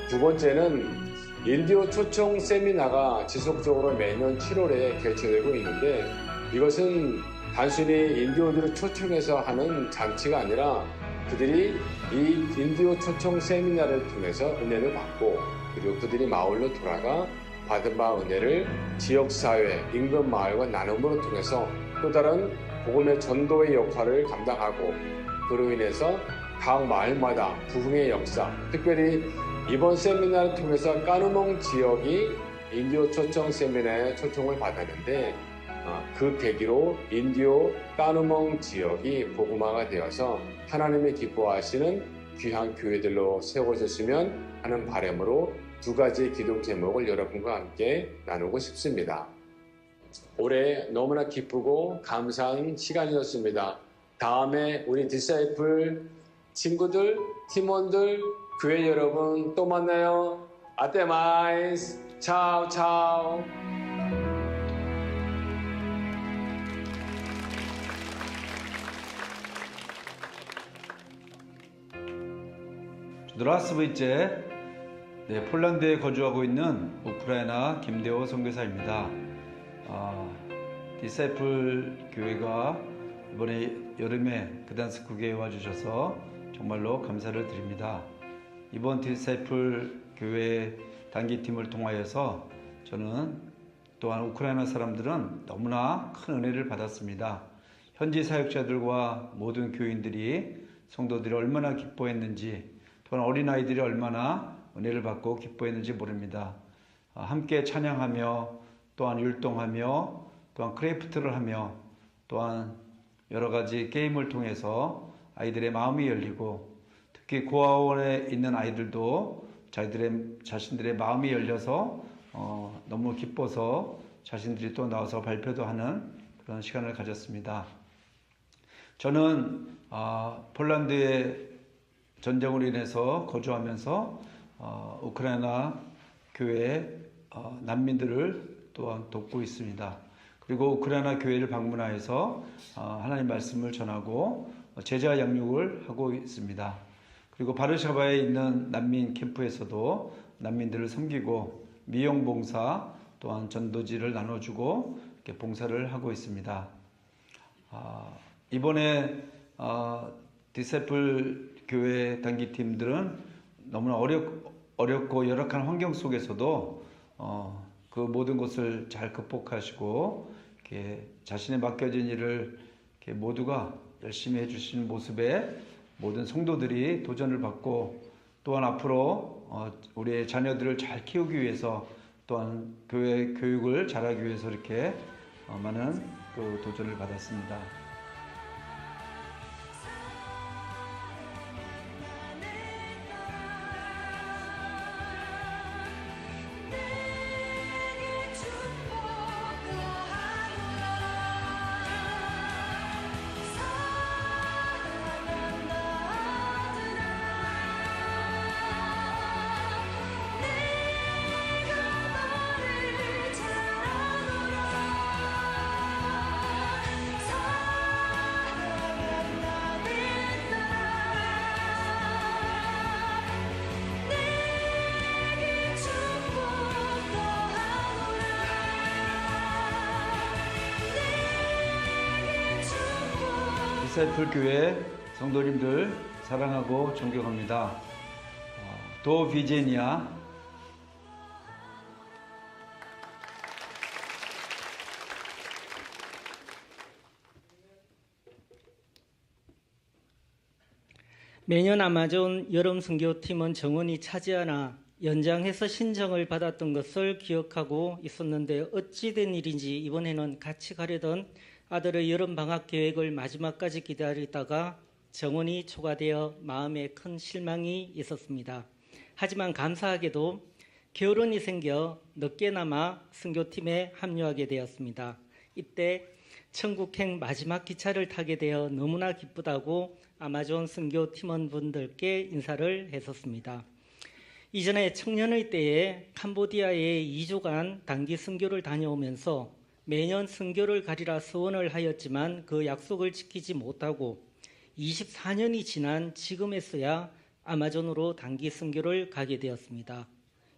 두 번째는 인디오 초청 세미나가 지속적으로 매년 7월에 개최되고 있는데, 이것은 단순히 인디오들을 초청해서 하는 잔치가 아니라 그들이 이 인디오 초청 세미나를 통해서 은혜를 받고, 그리고 그들이 마을로 돌아가 받은 바 은혜를 지역사회, 인근 마을과 나눔으로 통해서 또 다른 복음의 전도의 역할을 감당하고, 그로 인해서 각 마을마다 부흥의 역사, 특별히 이번 세미나를 통해서 까누몽 지역이 인디오 초청 세미나에 초청을 받았는데, 그 계기로 인디오 까누몽 지역이 복음화가 되어서 하나님의 기뻐하시는 귀한 교회들로 세워졌으면 하는 바람으로 두 가지 기도 제목을 여러분과 함께 나누고 싶습니다. 올해 너무나 기쁘고 감사한 시간이었습니다. 다음에 우리 디사이플 친구들, 팀원들, 교회 여러분 또 만나요. 아테마이스. 차오 차오. 드라스브이제 폴란드에 거주하고 있는 우크라이나 김대호 선교사입니다. 디사이플 교회가 이번에 여름에 그단스크에 와주셔서 정말로 감사를 드립니다. 이번 디사이플 교회 단기팀을 통하여서 저는 또한 우크라이나 사람들은 너무나 큰 은혜를 받았습니다. 현지 사역자들과 모든 교인들이 성도들이 얼마나 기뻐했는지, 또한 어린아이들이 얼마나 은혜를 받고 기뻐했는지 모릅니다. 함께 찬양하며 또한 율동하며 또한 크래프트를 하며 또한 여러 가지 게임을 통해서 아이들의 마음이 열리고, 특히 고아원에 있는 아이들도 자신들의 마음이 열려서 너무 기뻐서 자신들이 또 나와서 발표도 하는 그런 시간을 가졌습니다. 저는 폴란드의 전쟁으로 인해서 거주하면서 우크라이나 교회 난민들을 또한 돕고 있습니다. 그리고 우크라이나 교회를 방문하여서 하나님 말씀을 전하고 제자 양육을 하고 있습니다. 그리고 바르샤바에 있는 난민 캠프에서도 난민들을 섬기고 미용 봉사 또한 전도지를 나눠주고 이렇게 봉사를 하고 있습니다. 이번에 디세플 교회 단기팀들은 너무나 어렵고 열악한 환경 속에서도 그 모든 것을 잘 극복하시고 이렇게 자신의 맡겨진 일을 이렇게 모두가 열심히 해주시는 모습에 모든 성도들이 도전을 받고, 또한 앞으로 우리의 자녀들을 잘 키우기 위해서 또한 교회 교육을 잘하기 위해서 이렇게 많은 또 도전을 받았습니다. 디사이플 교회 성도님들 사랑하고 존경합니다. 도 비제니아 매년 아마존 여름 선교팀은 정원이 차지하나 연장해서 신청을 받았던 것을 기억하고 있었는데 어찌된 일인지 이번에는 같이 가려던 아들의 여름 방학 계획을 마지막까지 기다리다가 정원이 초과되어 마음에 큰 실망이 있었습니다. 하지만 감사하게도 결혼이 생겨 늦게나마 선교팀에 합류하게 되었습니다. 이때 천국행 마지막 기차를 타게 되어 너무나 기쁘다고 아마존 선교 팀원분들께 인사를 했었습니다. 이전에 청년의 때에 캄보디아에 2주간 단기 선교를 다녀오면서 매년 선교를 가리라 서원을 하였지만 그 약속을 지키지 못하고 24년이 지난 지금에서야 아마존으로 단기 선교를 가게 되었습니다.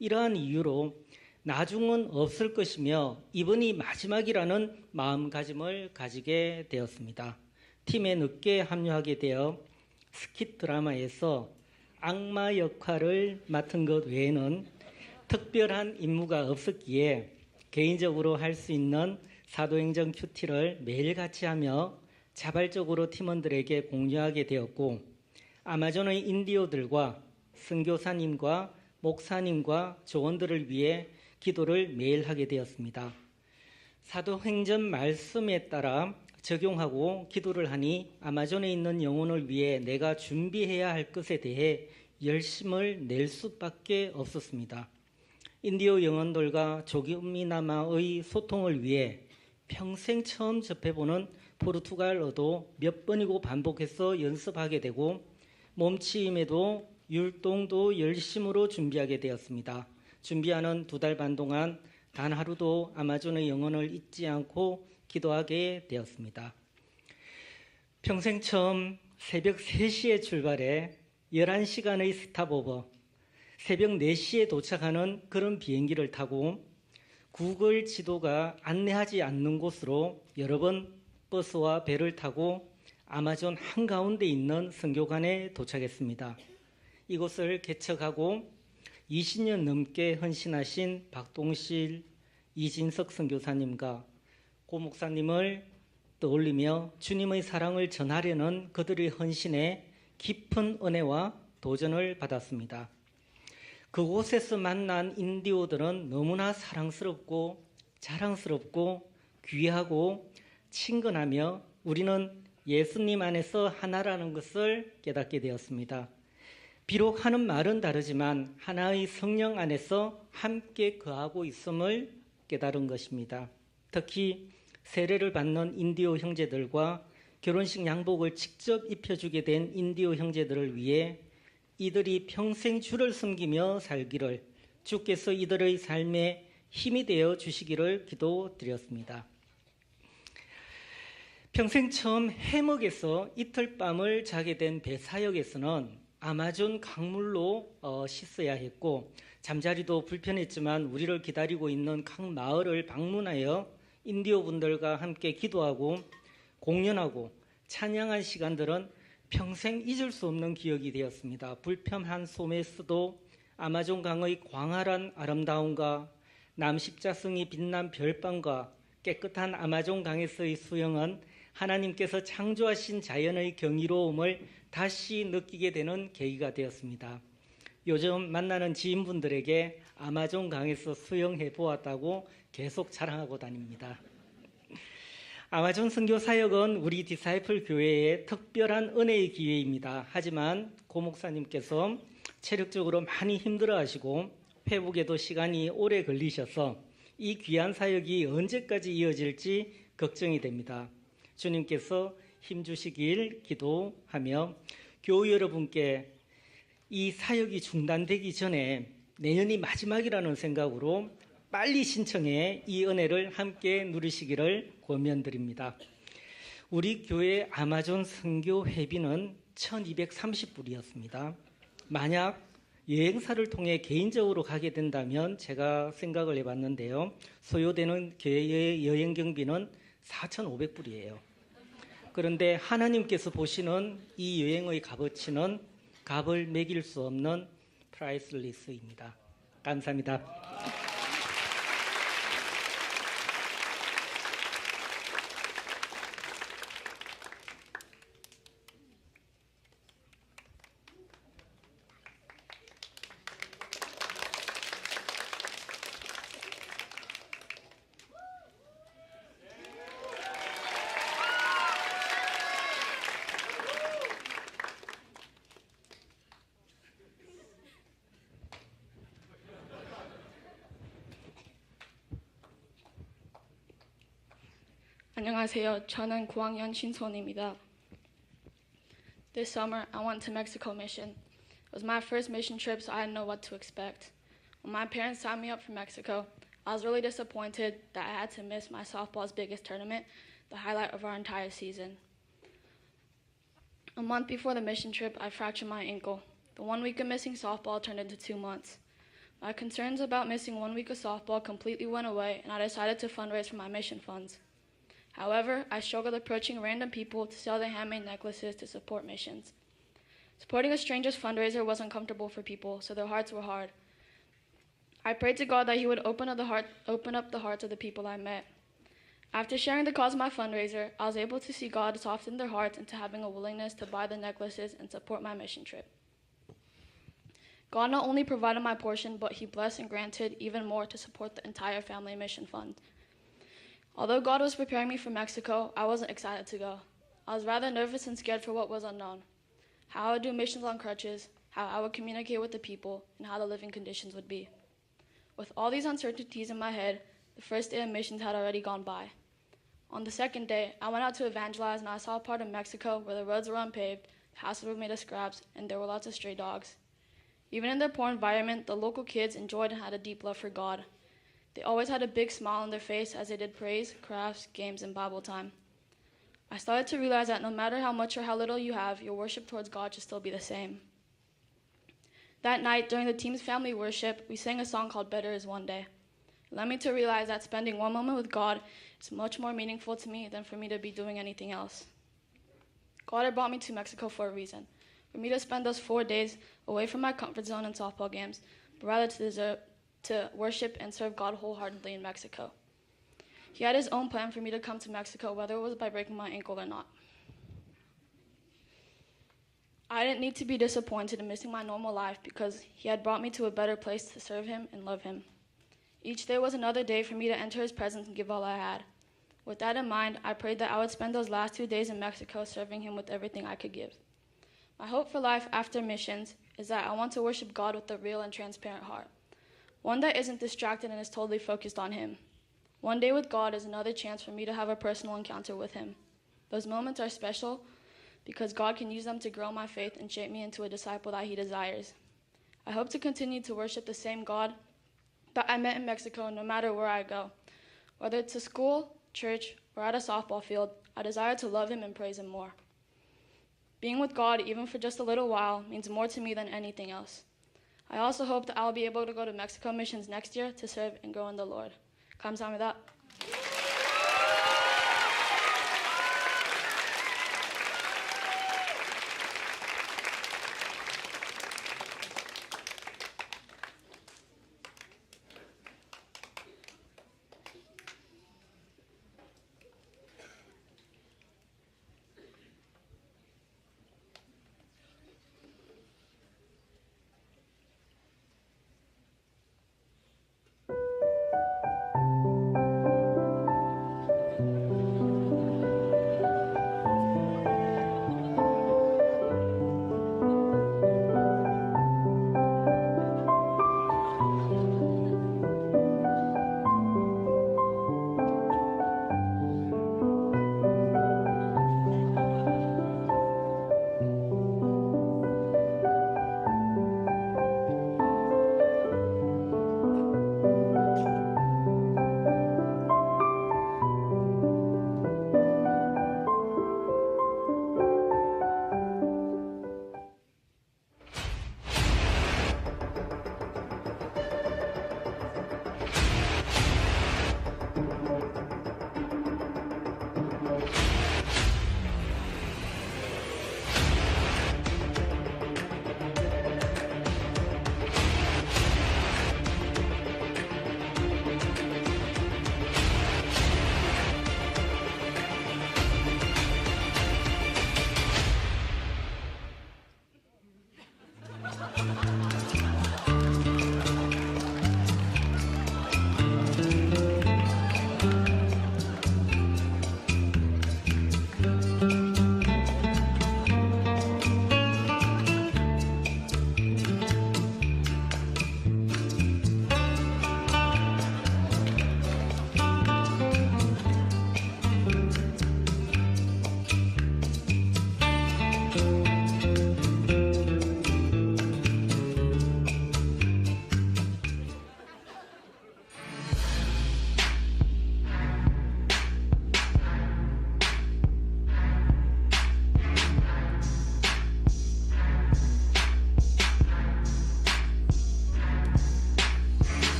이러한 이유로 나중은 없을 것이며 이번이 마지막이라는 마음가짐을 가지게 되었습니다. 팀에 늦게 합류하게 되어 스킷 드라마에서 악마 역할을 맡은 것 외에는 특별한 임무가 없었기에 개인적으로 할 수 있는 사도행전 큐티를 매일 같이 하며 자발적으로 팀원들에게 공유하게 되었고 아마존의 인디오들과 선교사님과 목사님과 조원들을 위해 기도를 매일 하게 되었습니다. 사도행전 말씀에 따라 적용하고 기도를 하니 아마존에 있는 영혼을 위해 내가 준비해야 할 것에 대해 열심을 낼 수밖에 없었습니다. 인디오 영혼들과 조금이나마의 소통을 위해 평생 처음 접해보는 포르투갈어도 몇 번이고 반복해서 연습하게 되고 몸치임에도 율동도 열심으로 준비하게 되었습니다. 준비하는 2달 반 동안 단 하루도 아마존의 영혼을 잊지 않고 기도하게 되었습니다. 평생 처음 새벽 3시에 출발해 11시간의 스탑오버, 새벽 4시에 도착하는 그런 비행기를 타고 구글 지도가 안내하지 않는 곳으로 여러 번 버스와 배를 타고 아마존 한가운데 있는 선교관에 도착했습니다. 이곳을 개척하고 20년 넘게 헌신하신 박동실, 이진석 선교사님과 고 목사님을 떠올리며 주님의 사랑을 전하려는 그들의 헌신에 깊은 은혜와 도전을 받았습니다. 그곳에서 만난 인디오들은 너무나 사랑스럽고 자랑스럽고 귀하고 친근하며 우리는 예수님 안에서 하나라는 것을 깨닫게 되었습니다. 비록 하는 말은 다르지만 하나의 성령 안에서 함께 거하고 있음을 깨달은 것입니다. 특히 세례를 받는 인디오 형제들과 결혼식 양복을 직접 입혀주게 된 인디오 형제들을 위해 이들이 평생 주를 섬기며 살기를 주께서 이들의 삶에 힘이 되어 주시기를 기도드렸습니다. 평생 처음 해먹에서 이틀 밤을 자게 된 배사역에서는 아마존 강물로 씻어야 했고 잠자리도 불편했지만 우리를 기다리고 있는 각 마을을 방문하여 인디오 분들과 함께 기도하고 공연하고 찬양한 시간들은 평생 잊을 수 없는 기억이 되었습니다. 불편한 소매스도 아마존 강의 광활한 아름다움과 남십자성이 빛난 별밤과 깨끗한 아마존 강에서의 수영은 하나님께서 창조하신 자연의 경이로움을 다시 느끼게 되는 계기가 되었습니다. 요즘 만나는 지인분들에게 아마존 강에서 수영해 보았다고 계속 자랑하고 다닙니다. 아마존 선교 사역은 우리 디사이플 교회의 특별한 은혜의 기회입니다. 하지만 고 목사님께서 체력적으로 많이 힘들어하시고 회복에도 시간이 오래 걸리셔서 이 귀한 사역이 언제까지 이어질지 걱정이 됩니다. 주님께서 힘주시길 기도하며 교우 여러분께 이 사역이 중단되기 전에 내년이 마지막이라는 생각으로 빨리 신청해 이 은혜를 함께 누리시기를 권면드립니다. 우리 교회 아마존 선교 회비는 1,230불이었습니다. 만약 여행사를 통해 개인적으로 가게 된다면 제가 생각을 해봤는데요. 소요되는 교회의 여행 경비는 4,500불이에요. 그런데 하나님께서 보시는 이 여행의 값어치는 값을 매길 수 없는 프라이스리스입니다. 감사합니다. 안녕하세요. 저는 9학년 신선입니다. This summer, I went to Mexico mission. It was my first mission trip, so I didn't know what to expect. When my parents signed me up for Mexico, I was really disappointed that I had to miss my softball's biggest tournament, the highlight of our entire season. A month before the mission trip, I fractured my ankle. The 1 week of missing softball turned into 2 months. My concerns about missing 1 week of softball completely went away, and I decided to fundraise for my mission funds. However, I struggled approaching random people to sell their handmade necklaces to support missions. Supporting a stranger's fundraiser was uncomfortable for people, so their hearts were hard. I prayed to God that He would open up the hearts of the people I met. After sharing the cause of my fundraiser, I was able to see God soften their hearts into having a willingness to buy the necklaces and support my mission trip. God not only provided my portion, but He blessed and granted even more to support the entire family mission fund. Although God was preparing me for Mexico, I wasn't excited to go. I was rather nervous and scared for what was unknown. How I would do missions on crutches, how I would communicate with the people, and how the living conditions would be. With all these uncertainties in my head, the first day of missions had already gone by. On the second day, I went out to evangelize, and I saw a part of Mexico where the roads were unpaved, the houses were made of scraps, and there were lots of stray dogs. Even in their poor environment, the local kids enjoyed and had a deep love for God. They always had a big smile on their face as they did praise, crafts, games, and Bible time. I started to realize that no matter how much or how little you have, your worship towards God should still be the same. That night, during the team's family worship, we sang a song called Better Is One Day. It led me to realize that spending one moment with God is much more meaningful to me than for me to be doing anything else. God had brought me to Mexico for a reason, for me to spend those 4 days away from my comfort zone and softball games, but rather to worship and serve God wholeheartedly in Mexico. He had His own plan for me to come to Mexico, whether it was by breaking my ankle or not. I didn't need to be disappointed in missing my normal life because He had brought me to a better place to serve Him and love Him. Each day was another day for me to enter His presence and give all I had. With that in mind, I prayed that I would spend those last 2 days in Mexico serving Him with everything I could give. My hope for life after missions is that I want to worship God with a real and transparent heart. One that isn't distracted and is totally focused on Him. One day with God is another chance for me to have a personal encounter with Him. Those moments are special because God can use them to grow my faith and shape me into a disciple that He desires. I hope to continue to worship the same God that I met in Mexico no matter where I go. Whether it's to school, church, or at a softball field, I desire to love Him and praise Him more. Being with God, even for just a little while, means more to me than anything else. I also hope that I'll be able to go to Mexico missions next year to serve and grow in the Lord. 감사합니다.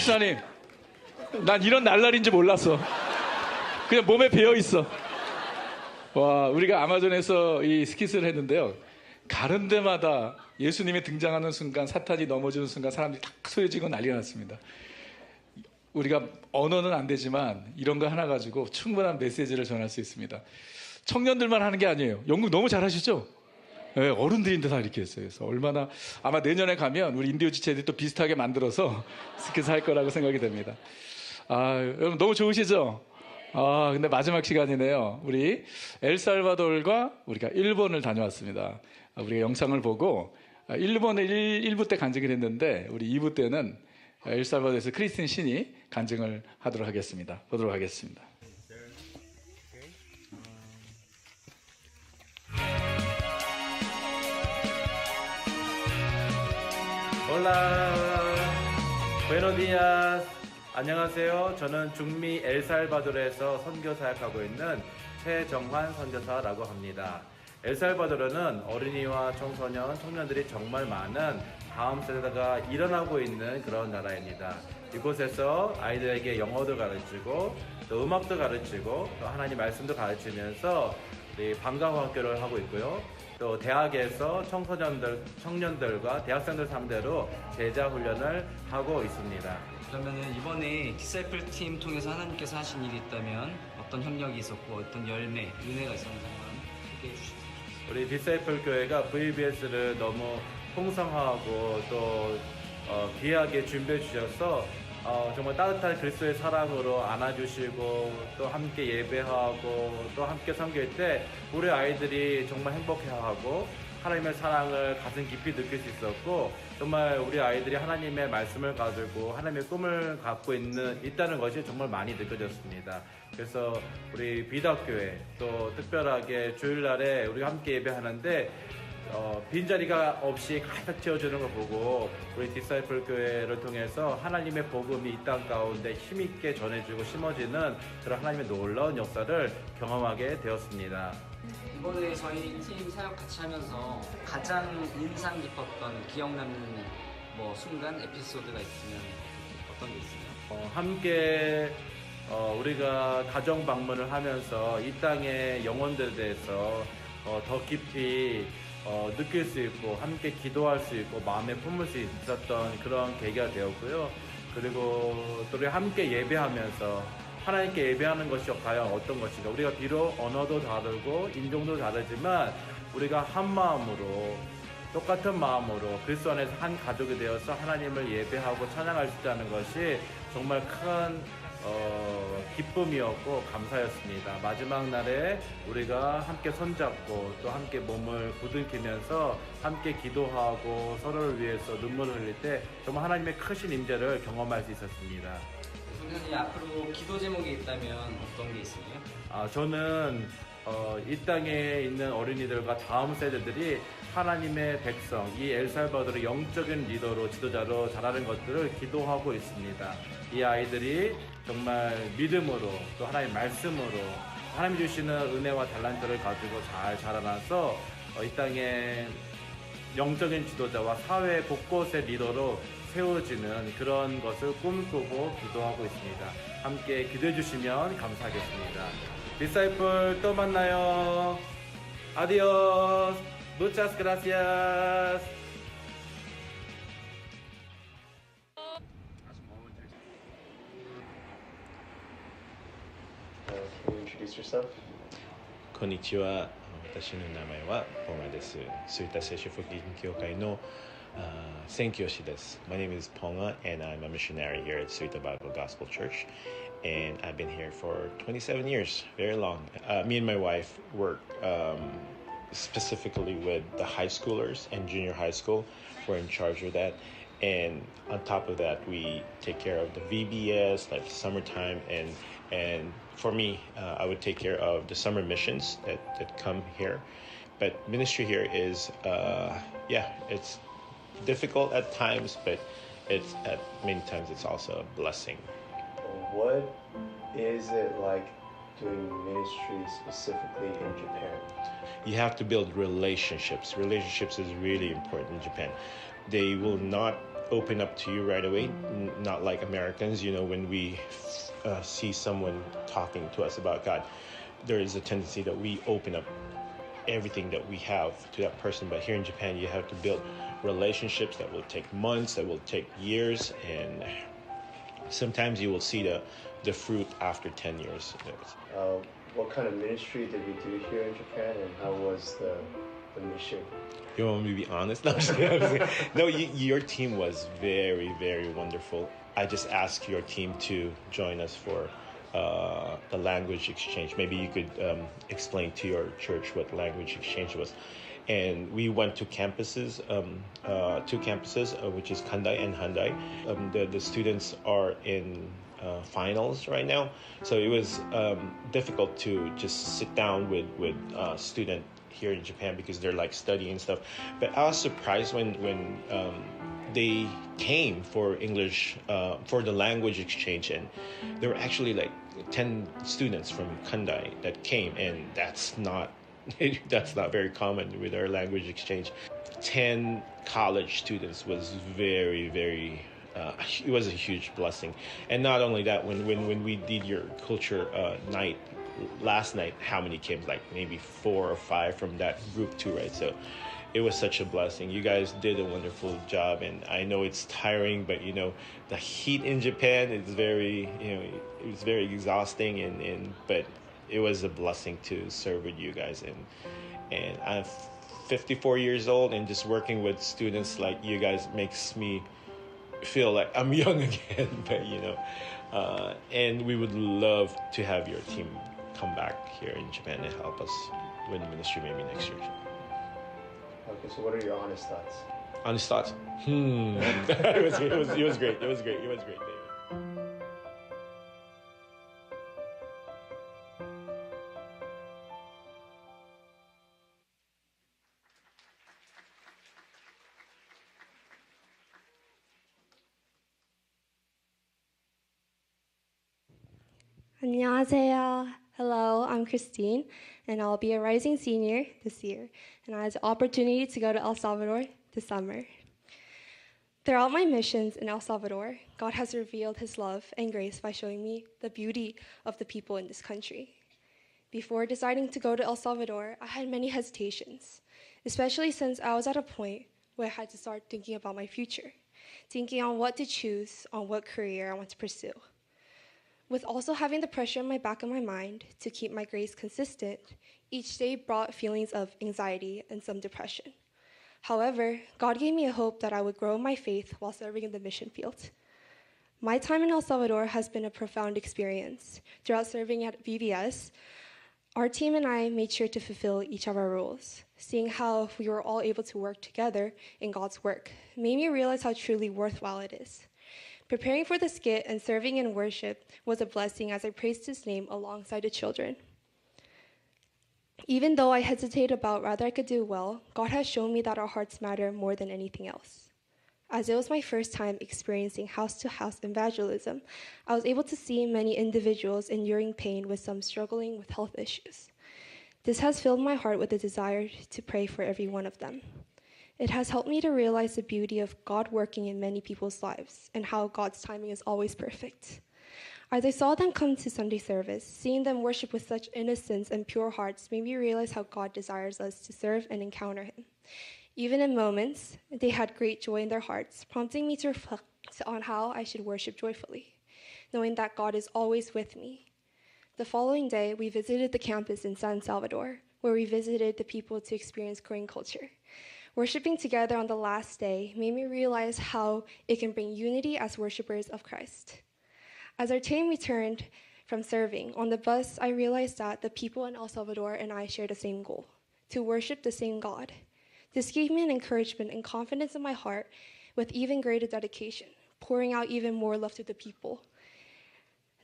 목사님, 난 이런 날라리인지 몰랐어. 그냥 몸에 배어 있어. 와, 우리가 아마존에서 이 스킷을 했는데요. 가는 데마다 예수님이 등장하는 순간, 사탄이 넘어지는 순간 사람들이 탁 소리 지르고 난리가 났습니다. 우리가 언어는 안 되지만 이런 거 하나 가지고 충분한 메시지를 전할 수 있습니다. 청년들만 하는 게 아니에요. 연극 너무 잘하시죠? 네, 어른들인데 다 이렇게 했어요. 그래서 얼마나, 아마 내년에 가면 우리 인디오 지체들이 또 비슷하게 만들어서 스킷을 할 거라고 생각이 됩니다. 아, 여러분 너무 좋으시죠? 아, 근데 마지막 시간이네요. 우리 엘살바도르과 우리가 일본을 다녀왔습니다. 우리가 영상을 보고 일본에 1부 때 간증을 했는데 우리 2부 때는 엘살바도르에서 크리스틴 신이 간증을 하도록 하겠습니다. 보도록 하겠습니다. Hola, buenos días. 안녕하세요. 저는 중미 엘살바도르에서 선교 사역하고 있는 최정환 선교사라고 합니다. 엘살바도르는 어린이와 청소년, 청년들이 정말 많은 다음 세대가 일어나고 있는 그런 나라입니다. 이곳에서 아이들에게 영어도 가르치고 또 음악도 가르치고 또 하나님 말씀도 가르치면서 방과후 학교를 하고 있고요. 또 대학에서 청년들과 대학생들 상대로 제자 훈련을 하고 있습니다. 그러면 이번에 디사이플 팀 통해서 하나님께서 하신 일이 있다면 어떤 협력이 있었고 어떤 열매, 은혜가 있었는지 한번 소개해 주시죠. 우리 디사이플 교회가 VBS를 너무 풍성하고 또 귀하게 준비해 주셔서 정말 따뜻한 그리스도의 사랑으로 안아주시고 또 함께 예배하고 또 함께 섬길 때 우리 아이들이 정말 행복해하고 하나님의 사랑을 가슴 깊이 느낄 수 있었고 정말 우리 아이들이 하나님의 말씀을 가지고 하나님의 꿈을 갖고 있다는 것이 정말 많이 느껴졌습니다. 그래서 우리 비덕교회 또 특별하게 주일날에 우리가 함께 예배하는데 빈자리가 없이 가득 채워주는 걸 보고 우리 디사이플 교회를 통해서 하나님의 복음이 이 땅 가운데 힘있게 전해지고 심어지는 그런 하나님의 놀라운 역사를 경험하게 되었습니다. 이번에 저희 팀 사역 같이 하면서 가장 인상 깊었던 기억 남는 순간 에피소드가 있으면 어떤 게 있어요? 함께 우리가 가정 방문을 하면서 이 땅의 영혼들에 대해서 더 깊이 느낄 수 있고 함께 기도할 수 있고 마음에 품을 수 있었던 그런 계기가 되었고요. 그리고 또 우리 함께 예배하면서 하나님께 예배하는 것이 과연 어떤 것인가. 우리가 비록 언어도 다르고 인종도 다르지만 우리가 한 마음으로 똑같은 마음으로 그리스도 안에서 한 가족이 되어서 하나님을 예배하고 찬양할 수 있다는 것이 정말 큰 기쁨이었고 감사였습니다. 마지막 날에 우리가 함께 손잡고 또 함께 몸을 부둥키면서 함께 기도하고 서로를 위해서 눈물을 흘릴 때 정말 하나님의 크신 임재를 경험할 수 있었습니다. 선생님 앞으로 기도 제목이 있다면 어떤 게 있으세요? 저는 이 땅에 있는 어린이들과 다음 세대들이 하나님의 백성, 이 엘살바도르의 영적인 리더로 지도자로 자라는 것들을 기도하고 있습니다. 이 아이들이 정말 믿음으로 또 하나님의 말씀으로 하나님 주시는 은혜와 달란트를 가지고 잘 자라나서 이 땅에 영적인 지도자와 사회 곳곳의 리더로 세워지는 그런 것을 꿈꾸고 기도하고 있습니다. 함께 기도해 주시면 감사하겠습니다. 디사이플 또 만나요. 아디오스. Muchas gracias. Can you introduce yourself? こんにちは。私の名前はポンガです。吹田聖書福音教会の宣教師です。My name is Ponga and I'm a missionary here at Suita Bible Gospel Church. And I've been here for 27 years, very long. Me and my wife work specifically with the high schoolers and junior high school. We're in charge of that. And on top of that, we take care of the VBS, like summertime. And for me, I would take care of the summer missions that come here. But ministry here is, it's difficult at times, but many times it's also a blessing. What is it like doing ministry specifically in Japan? You have to build relationships. Relationships is really important in Japan. They will not open up to you right away, not like Americans, you know, when we see someone talking to us about God, there is a tendency that we open up everything that we have to that person. But here in Japan, you have to build relationships that will take months, that will take years, and sometimes you will see the fruit after 10 years. What kind of ministry did we do here in Japan, and how was the mission? You want me to be honest? No, I'm just kidding. No, your team was very, very wonderful. I just asked your team to join us for the language exchange. Maybe you could explain to your church what language exchange was. And we went to campuses, two campuses, which is Kandai and Handai. The students are in finals right now, so it was difficult to just sit down with student here in Japan because they're like studying stuff. But I was surprised when they came for English, for the language exchange, and there were actually like 10 students from Kandai that came, and that's not very common with our language exchange. 10 college students was very, very, it was a huge blessing. And not only that, when we did your culture night last night, how many came? Like maybe 4 or 5 from that group too, right? So it was such a blessing. You guys did a wonderful job, and I know it's tiring, but you know, the heat in Japan is very, you know, it was very exhausting, but it was a blessing to serve with you guys. And I'm 54 years old, and just working with students like you guys makes me feel like I'm young again. But you know, and we would love to have your team come back here in Japan and help us with the ministry maybe next year. Okay, so what are your honest thoughts? Honest thoughts? It was great. It was great, David. 안녕하세요. Hello, I'm Christine, and I'll be a rising senior this year, and I had the opportunity to go to El Salvador this summer. Throughout my missions in El Salvador, God has revealed His love and grace by showing me the beauty of the people in this country. Before deciding to go to El Salvador, I had many hesitations, especially since I was at a point where I had to start thinking about my future, thinking on what to choose, on what career I want to pursue. With also having the pressure in my back of my mind to keep my grades consistent, each day brought feelings of anxiety and some depression. However, God gave me a hope that I would grow my faith while serving in the mission field. My time in El Salvador has been a profound experience. Throughout serving at VBS, our team and I made sure to fulfill each of our roles. Seeing how we were all able to work together in God's work made me realize how truly worthwhile it is. Preparing for the skit and serving in worship was a blessing as I praised His name alongside the children. Even though I hesitated about whether I could do well, God has shown me that our hearts matter more than anything else. As it was my first time experiencing house-to-house evangelism, I was able to see many individuals enduring pain with some struggling with health issues. This has filled my heart with a desire to pray for every one of them. It has helped me to realize the beauty of God working in many people's lives and how God's timing is always perfect. As I saw them come to Sunday service, seeing them worship with such innocence and pure hearts made me realize how God desires us to serve and encounter Him. Even in moments, they had great joy in their hearts, prompting me to reflect on how I should worship joyfully, knowing that God is always with me. The following day, we visited the campus in San Salvador, where we visited the people to experience Korean culture. Worshipping together on the last day made me realize how it can bring unity as worshipers of Christ. As our team returned from serving, on the bus, I realized that the people in El Salvador and I share the same goal, to worship the same God. This gave me an encouragement and confidence in my heart with even greater dedication, pouring out even more love to the people.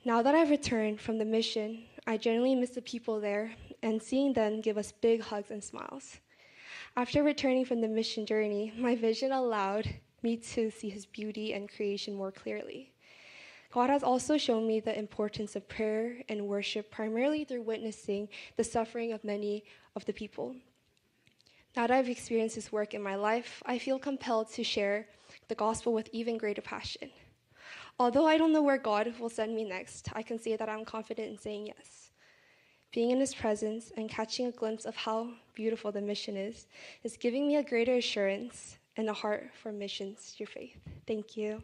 Now that I've returned from the mission, I genuinely miss the people there and seeing them give us big hugs and smiles. After returning from the mission journey, my vision allowed me to see His beauty and creation more clearly. God has also shown me the importance of prayer and worship, primarily through witnessing the suffering of many of the people. Now that I've experienced His work in my life, I feel compelled to share the gospel with even greater passion. Although I don't know where God will send me next, I can say that I'm confident in saying yes. Being in His presence and catching a glimpse of how beautiful the mission is giving me a greater assurance and a heart for missions through faith. Thank you.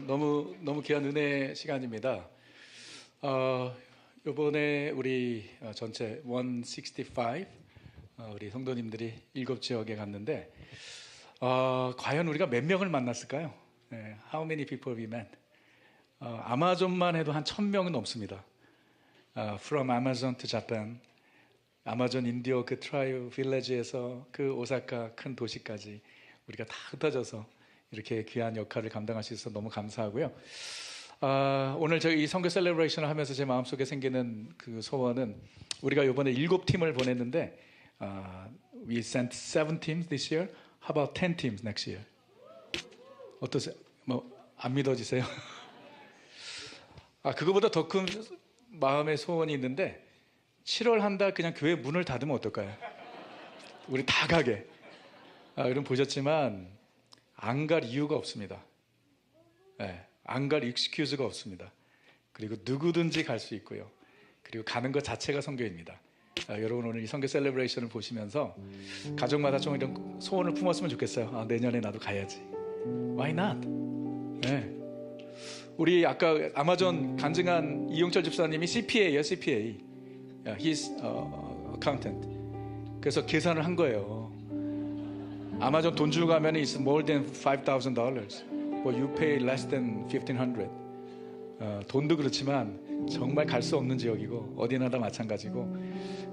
너무 귀한 은혜 시간입니다. 이번에 우리 전체 165 우리 성도님들이 7지역에 갔는데 과연 우리가 몇 명을 만났을까요? How many people we met? 아마존만 해도 한 1000명은 넘습니다. From Amazon to Japan, 아마존 인디오 그 트라이브 빌리지에서 그 오사카 큰 도시까지 우리가 다 흩어져서 이렇게 귀한 역할을 감당할 수 있어서 너무 감사하고요. 오늘 저희 이 선교 셀레브레이션을 하면서 제 마음속에 생기는 그 소원은 우리가 이번에 7팀을 보냈는데 we sent 7 teams this year. How about 10 teams next year? 어떠세요? 뭐 안 믿어지세요? 그거보다 더 큰 마음의 소원이 있는데 7월 한 달 그냥 교회 문을 닫으면 어떨까요? 우리 다 가게. 여러분 보셨지만 안 갈 이유가 없습니다. 안 갈 익스큐즈가 없습니다. 그리고 누구든지 갈 수 있고요. 그리고 가는 것 자체가 선교입니다. 여러분 오늘 이 선교 셀레브레이션을 보시면서 가족마다 좀 이런 소원을 품었으면 좋겠어요. 내년에 나도 가야지. Why not? 우리 아까 아마존 간증한 이용철 집사님이 CPA예요. CPA. He's accountant. 그래서 계산을 한 거예요. 아마존 돈 주고 가면 it's more than $5,000. Well, you pay less than $1,500. 돈도 그렇지만 정말 갈 수 없는 지역이고 어디나 다 마찬가지고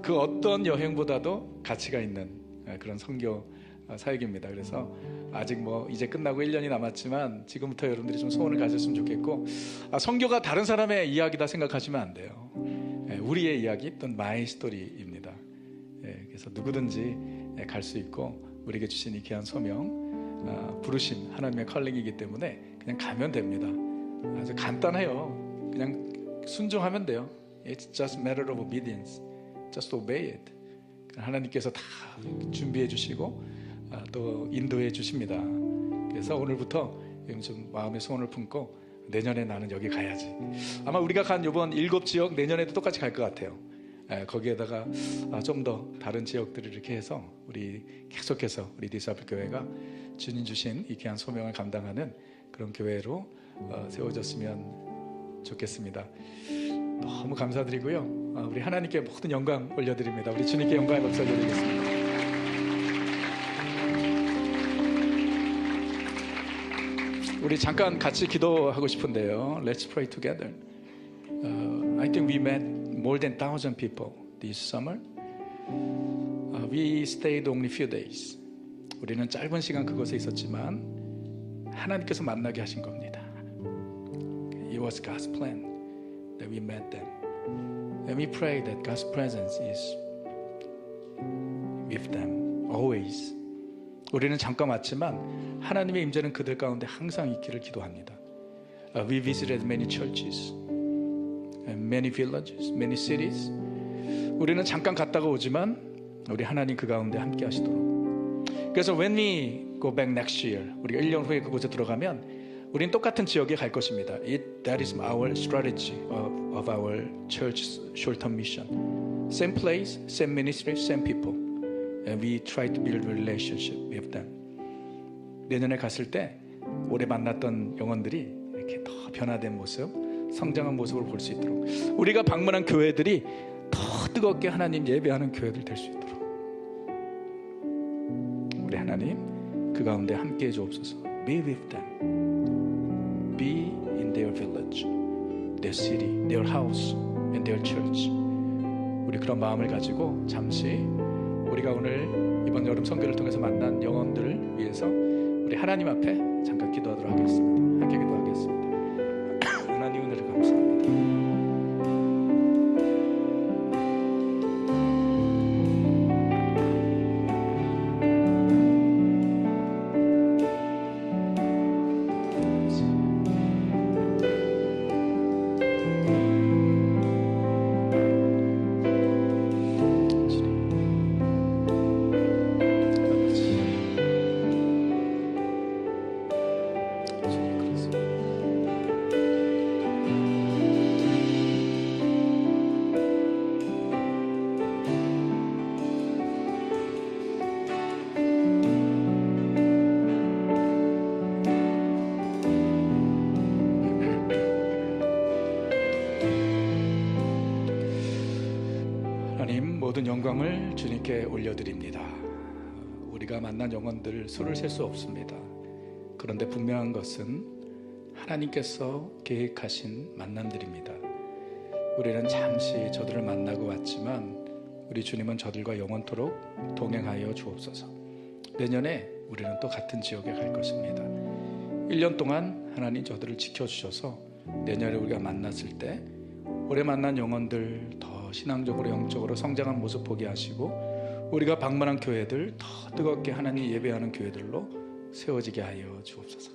그 어떤 여행보다도 가치가 있는 그런 선교 사역입니다. 그래서 아직 뭐 이제 끝나고 1년이 남았지만 지금부터 여러분들이 좀 소원을 가졌으면 좋겠고 선교가 다른 사람의 이야기다 생각하시면 안 돼요. 우리의 이야기 또는 마이 스토리입니다. 그래서 누구든지 갈 수 있고 우리에게 주신 이 귀한 소명 부르심 하나님의 컬링이기 때문에 그냥 가면 됩니다. 아주 간단해요. 그냥 순종하면 돼요. It's just matter of obedience. Just obey it. 하나님께서 다 준비해 주시고 또 인도해 주십니다. 그래서 오늘부터 좀 마음의 소원을 품고 내년에 나는 여기 가야지. 아마 우리가 간 이번 7지역 내년에도 똑같이 갈 것 같아요. 거기에다가 좀 더 다른 지역들을 이렇게 해서 우리 계속해서 우리 디사이플 교회가 주님 주신 이 귀한 소명을 감당하는 그런 교회로 세워졌으면 좋겠습니다. 너무 감사드리고요. 우리 하나님께 모든 영광 올려드립니다. 우리 주님께 영광의 박수 올려드리겠습니다. 우리 잠깐 같이 기도하고 싶은데요. Let's pray together. I think we met more than 1,000 people this summer. We stayed only few days. 우리는 짧은 시간 그곳에 있었지만 하나님께서 만나게 하신 겁니다. It was God's plan that we met them. And we pray that God's presence is with them always. 우리는 잠깐 왔지만 하나님의 임재는 그들 가운데 항상 있기를 기도합니다. We visited many churches, and many villages, many cities. 우리는 잠깐 갔다가 오지만 우리 하나님 그 가운데 함께 하시도록. 그래서 when we go back next year, 우리가 1년 후에 그곳에 들어가면 우리는 똑같은 지역에 갈 것입니다. That is our strategy of our church short-term mission. Same place, same ministry, same people. And we try to build a relationship with them. 내년에 갔을 때 올해 만났던 영혼들이 이렇게 더 변화된 모습, 성장한 모습을 볼 수 있도록 우리가 방문한 교회들이 더 뜨겁게 하나님 예배하는 교회들 될 수 있도록 우리 하나님 그 가운데 함께해 주옵소서. Be with them. Be in their village, their city, their house, and their church. 우리 그런 마음을 가지고 잠시 우리가 오늘 이번 여름 선교를 통해서 만난 영혼들을 위해서 우리 하나님 앞에 잠깐 기도하도록 하겠습니다. 함께 기도하겠습니다. 하나님 은혜를 감사합니다. 모든 영광을 주님께 올려드립니다. 우리가 만난 영혼들 수를 셀 수 없습니다. 그런데 분명한 것은 하나님께서 계획하신 만남들입니다. 우리는 잠시 저들을 만나고 왔지만 우리 주님은 저들과 영원토록 동행하여 주옵소서. 내년에 우리는 또 같은 지역에 갈 것입니다. 1년 동안 하나님 저들을 지켜주셔서 내년에 우리가 만났을 때 올해 만난 영혼들 더 신앙적으로 영적으로 성장한 모습 보게 하시고 우리가 방문한 교회들 더 뜨겁게 하나님 예배하는 교회들로 세워지게 하여 주옵소서.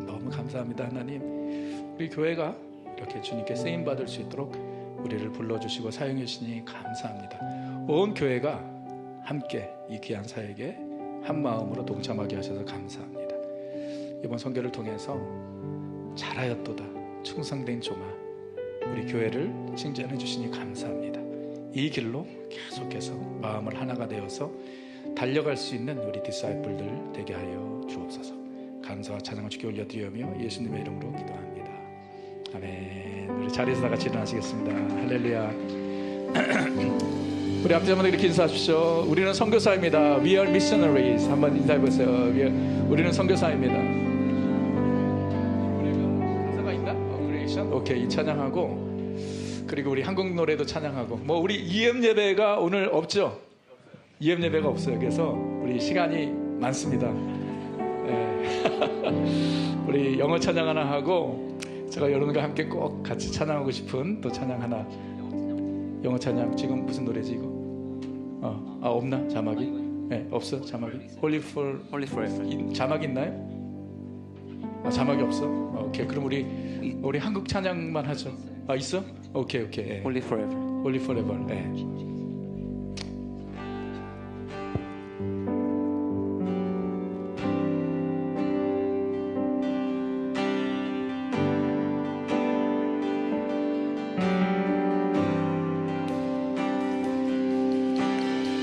너무 감사합니다. 하나님, 우리 교회가 이렇게 주님께 쓰임받을 수 있도록 우리를 불러주시고 사용해 주시니 감사합니다. 온 교회가 함께 이 귀한 사역에 한 마음으로 동참하게 하셔서 감사합니다. 이번 선교를 통해서 잘하였도다 충성된 종아, 우리 교회를 칭찬해 주시니 감사합니다. 이 길로 계속해서 마음을 하나가 되어서 달려갈 수 있는 우리 디사이플들 되게 하여 주옵소서. 감사와 찬양을 주께 올려드리며 예수님의 이름으로 기도합니다. 아멘. 우리 자리에서 다 같이 일어나시겠습니다. 할렐루야. 우리 앞자분들 이렇게 인사하십시오. 우리는 선교사입니다. We are missionaries. 한번 인사해보세요. 우리는 선교사입니다. 가사가 있나? Creation? 오케이, 찬양하고, 그리고 우리 한국 노래도 찬양하고. 뭐 우리 EM 예배가 오늘 없죠? EM 예배가 없어요. 그래서 우리 시간이 많습니다. 우리 영어 찬양 하나 하고, 제가 여러분과 함께 꼭 같이 찬양하고 싶은 또 찬양 하나. 영어 찬양 지금 무슨 노래지 이거? 없나 자막이? 네, 없어 자막이. Holy Forever. 자막 있나요? 자막이 없어. 오케이, 그럼 우리 한국 찬양만 하죠. 있어? 오케이. 네. Holy Forever. Holy Forever. 네.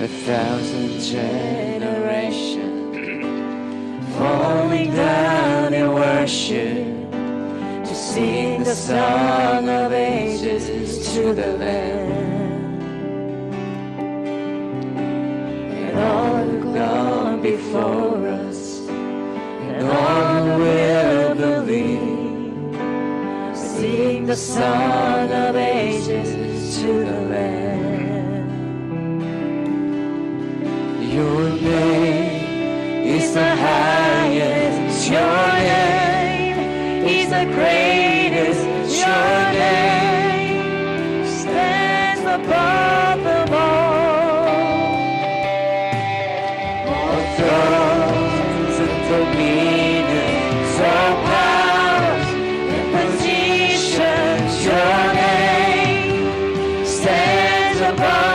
A thousand generations falling down in worship to sing the song of ages to the Lamb, and all who've gone before us and all who will believe, sing the song of ages to the Lamb. Your name is the highest, your name is the greatest, your name stands above them all. All thrones and dominions, all powers and positions, your name stands above.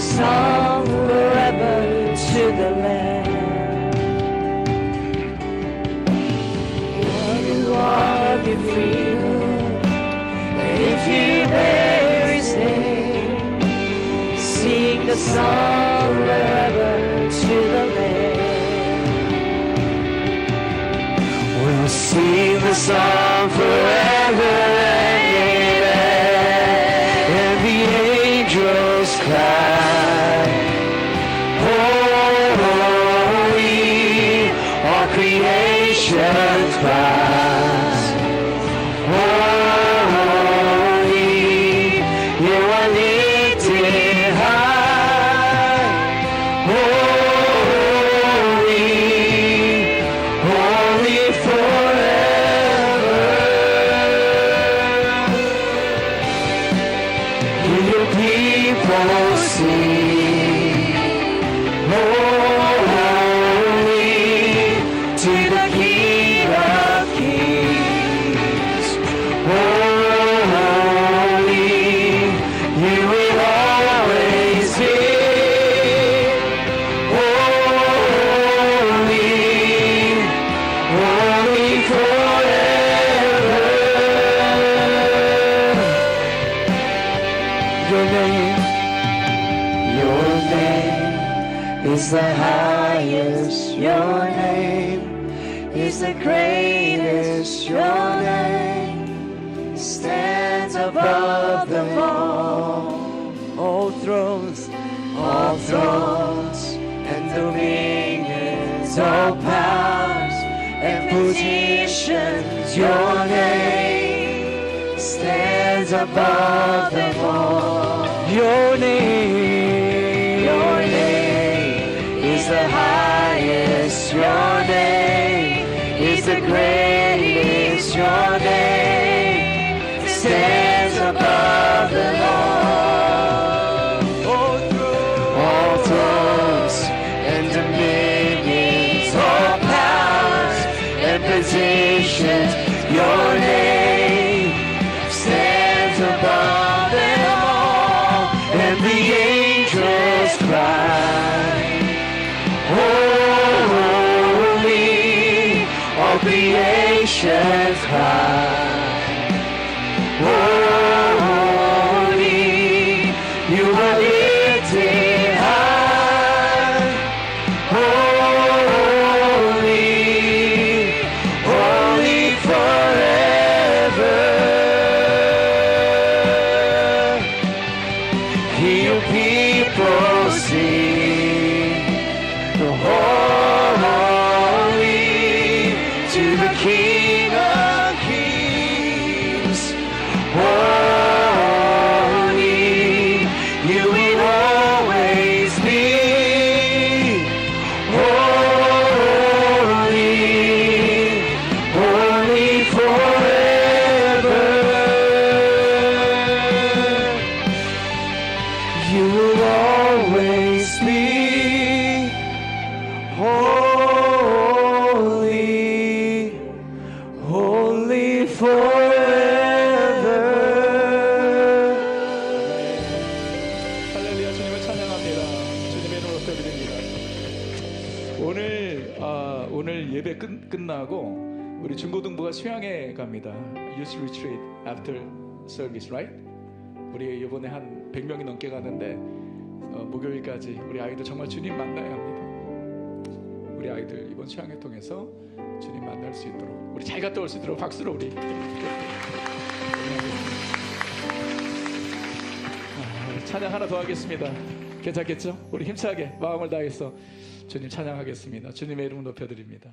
Song forever to the Lamb. You are the freedom. If you bear His name, sing the song forever to the Lamb. We'll sing the song forever and amen, and the angels cry. Creation cries, holy, you are lifted high, holy, holy forever. Your people sing, Your name is the highest. Your name is the greatest. Your name stands above them all. All thrones and dominions, all powers and positions. Your name stands above them all. Your name is the highest. Your name is the greatest. Your name stands above them all. All thrones and dominions, all powers and positions. Your name stands above them all. And the angels cry, holy. All creation cry, holy. You are lifted high, holy, holy forever. Hear your people sing, holy to the King of Kings. Holy, you will always be. Holy, holy forever. You will always be holy, holy forever. 할렐루야, 주님을 찬양합니다. 주님의 이름으로 드립니다. 오늘 예배 끝나고 우리 중고등부가 수양회 갑니다. Youth Retreat after service, right? 우리 이번에 한 100명이 넘게 가는데 목요일까지 우리 아이들 정말 주님 만나야 합니다. 우리 아이들 이번 수양회 통해서 주님 만날 수 있도록 우리 잘 갔다 올 수 있도록 박수로 우리 찬양 하나 더 하겠습니다. 괜찮겠죠? 우리 힘차게 마음을 다해서 주님 찬양하겠습니다. 주님의 이름 높여드립니다.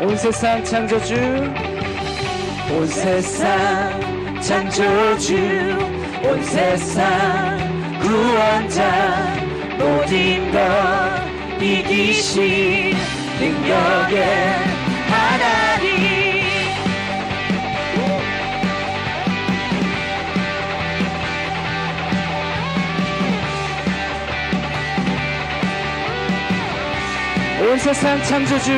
온 세상 창조주, 온 세상 창조주, 온 세상 구원자, 모든 것 이기신 능력의 하나님. 온 세상 창조주,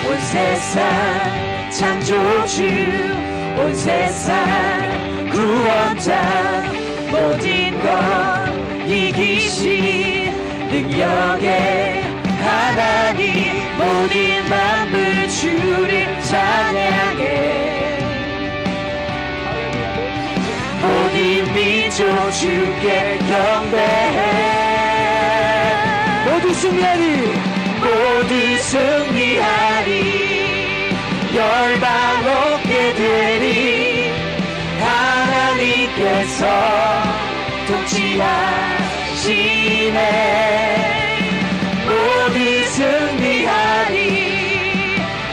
온 세상 창조주, 온 세상 구원자, 모든 것 이기신 능력의 하나님. 모든 만물 주를 찬양해. 모든 민족 주께 경배해. 모두 승리하리, 모두 승리하리. 열방 얻게 되리. 하나님께서 통치하시네. 모두 승리하리.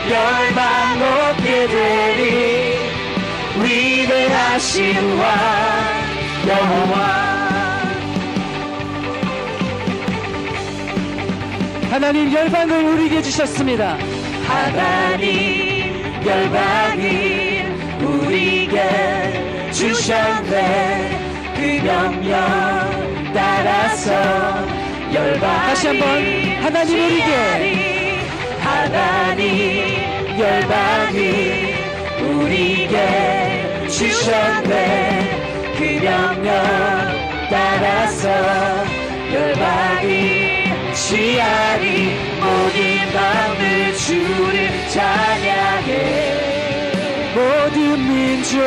열방 얻게 되리. 위대하신 왕 여호와. 하나님 열방을 우리에게 주셨습니다. 하나님 열방을 우리에게 주셨네. 그 명령 따라서 열방을 다시 한번 하나님 우리에게 하나님 열방을 우리에게 주셨네. 그 명령 주시오.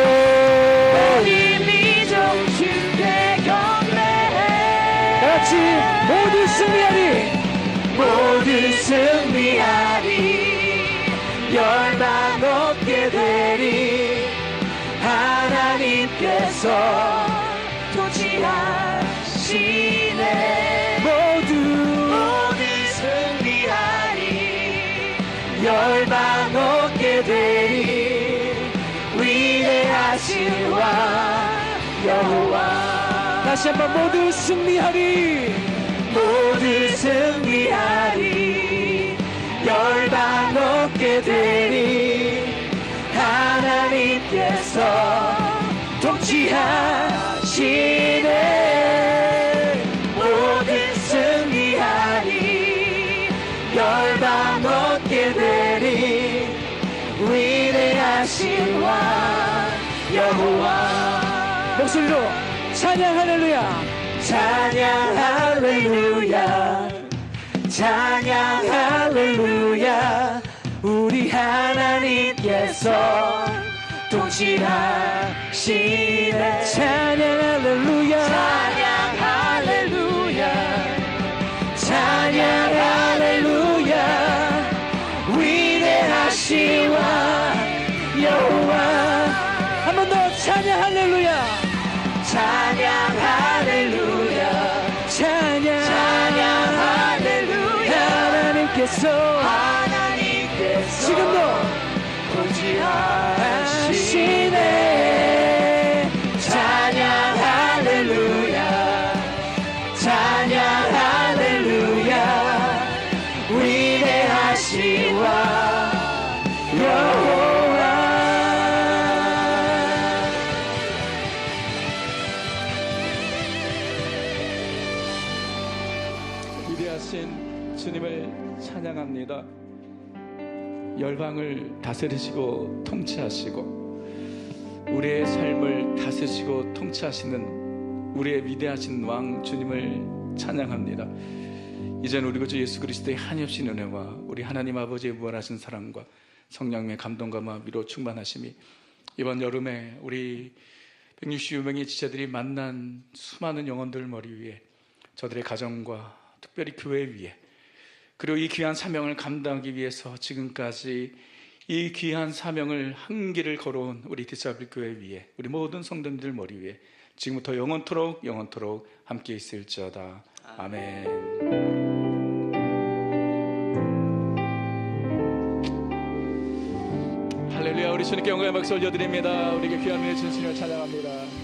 우리 민족 주께 경배해. 같이 모두 승리하리. 모두 승리하리. 열방 얻게 되리. 하나님께서 통치하시네. 모두 승리하리. 열방 얻게 되리. 위대하신 왕 여호와. 다시 한번 모두 승리하리. 모두 승리하리. 열방 얻게 되리. 하나님께서 통치하시네. 모두 승리하리. 열방 얻게 되리. 위대하신 왕 여호와. 목소리로 찬양 할렐루야. 찬양 할렐루야. 찬양 할렐루야. 우리 하나님께서 통치하시네. 찬양 할렐루야. 찬양 할렐루야. 찬양 할렐루야. 위대하신 왕 여호와. 한 번 더 찬양 할렐루야. 찬양 할렐루야. 찬양 할렐루야. 하나님께서 지금도 통치하시네. 찬양 할렐루야. 찬양 할렐루야. 위대하신 왕 여호와. 위대하신 주님을 찬양합니다. 열방을 다스리시고 통치하시고 우리의 삶을 다스리시고 통치하시는 우리의 위대하신 왕 주님을 찬양합니다. 이제는 우리 구주 예수 그리스도의 한없이 은혜와 우리 하나님 아버지의 무한하신 사랑과 성령의 감동과 마음으로 충만하심이 이번 여름에 우리 160여 명의 지체들이 만난 수많은 영혼들 머리 위에 저들의 가정과 특별히 교회 위에 그리고 이 귀한 사명을 감당하기 위해서 지금까지 이 귀한 사명을 한 길을 걸어온 우리 디사이플 교회 위에 우리 모든 성도님들 머리 위에 지금부터 영원토록 함께 있을지어다. 아멘. 할렐루야. 우리 주님께 영광의 박수 올려드립니다. 우리에게 귀한 은혜 주신 주님을 찬양합니다.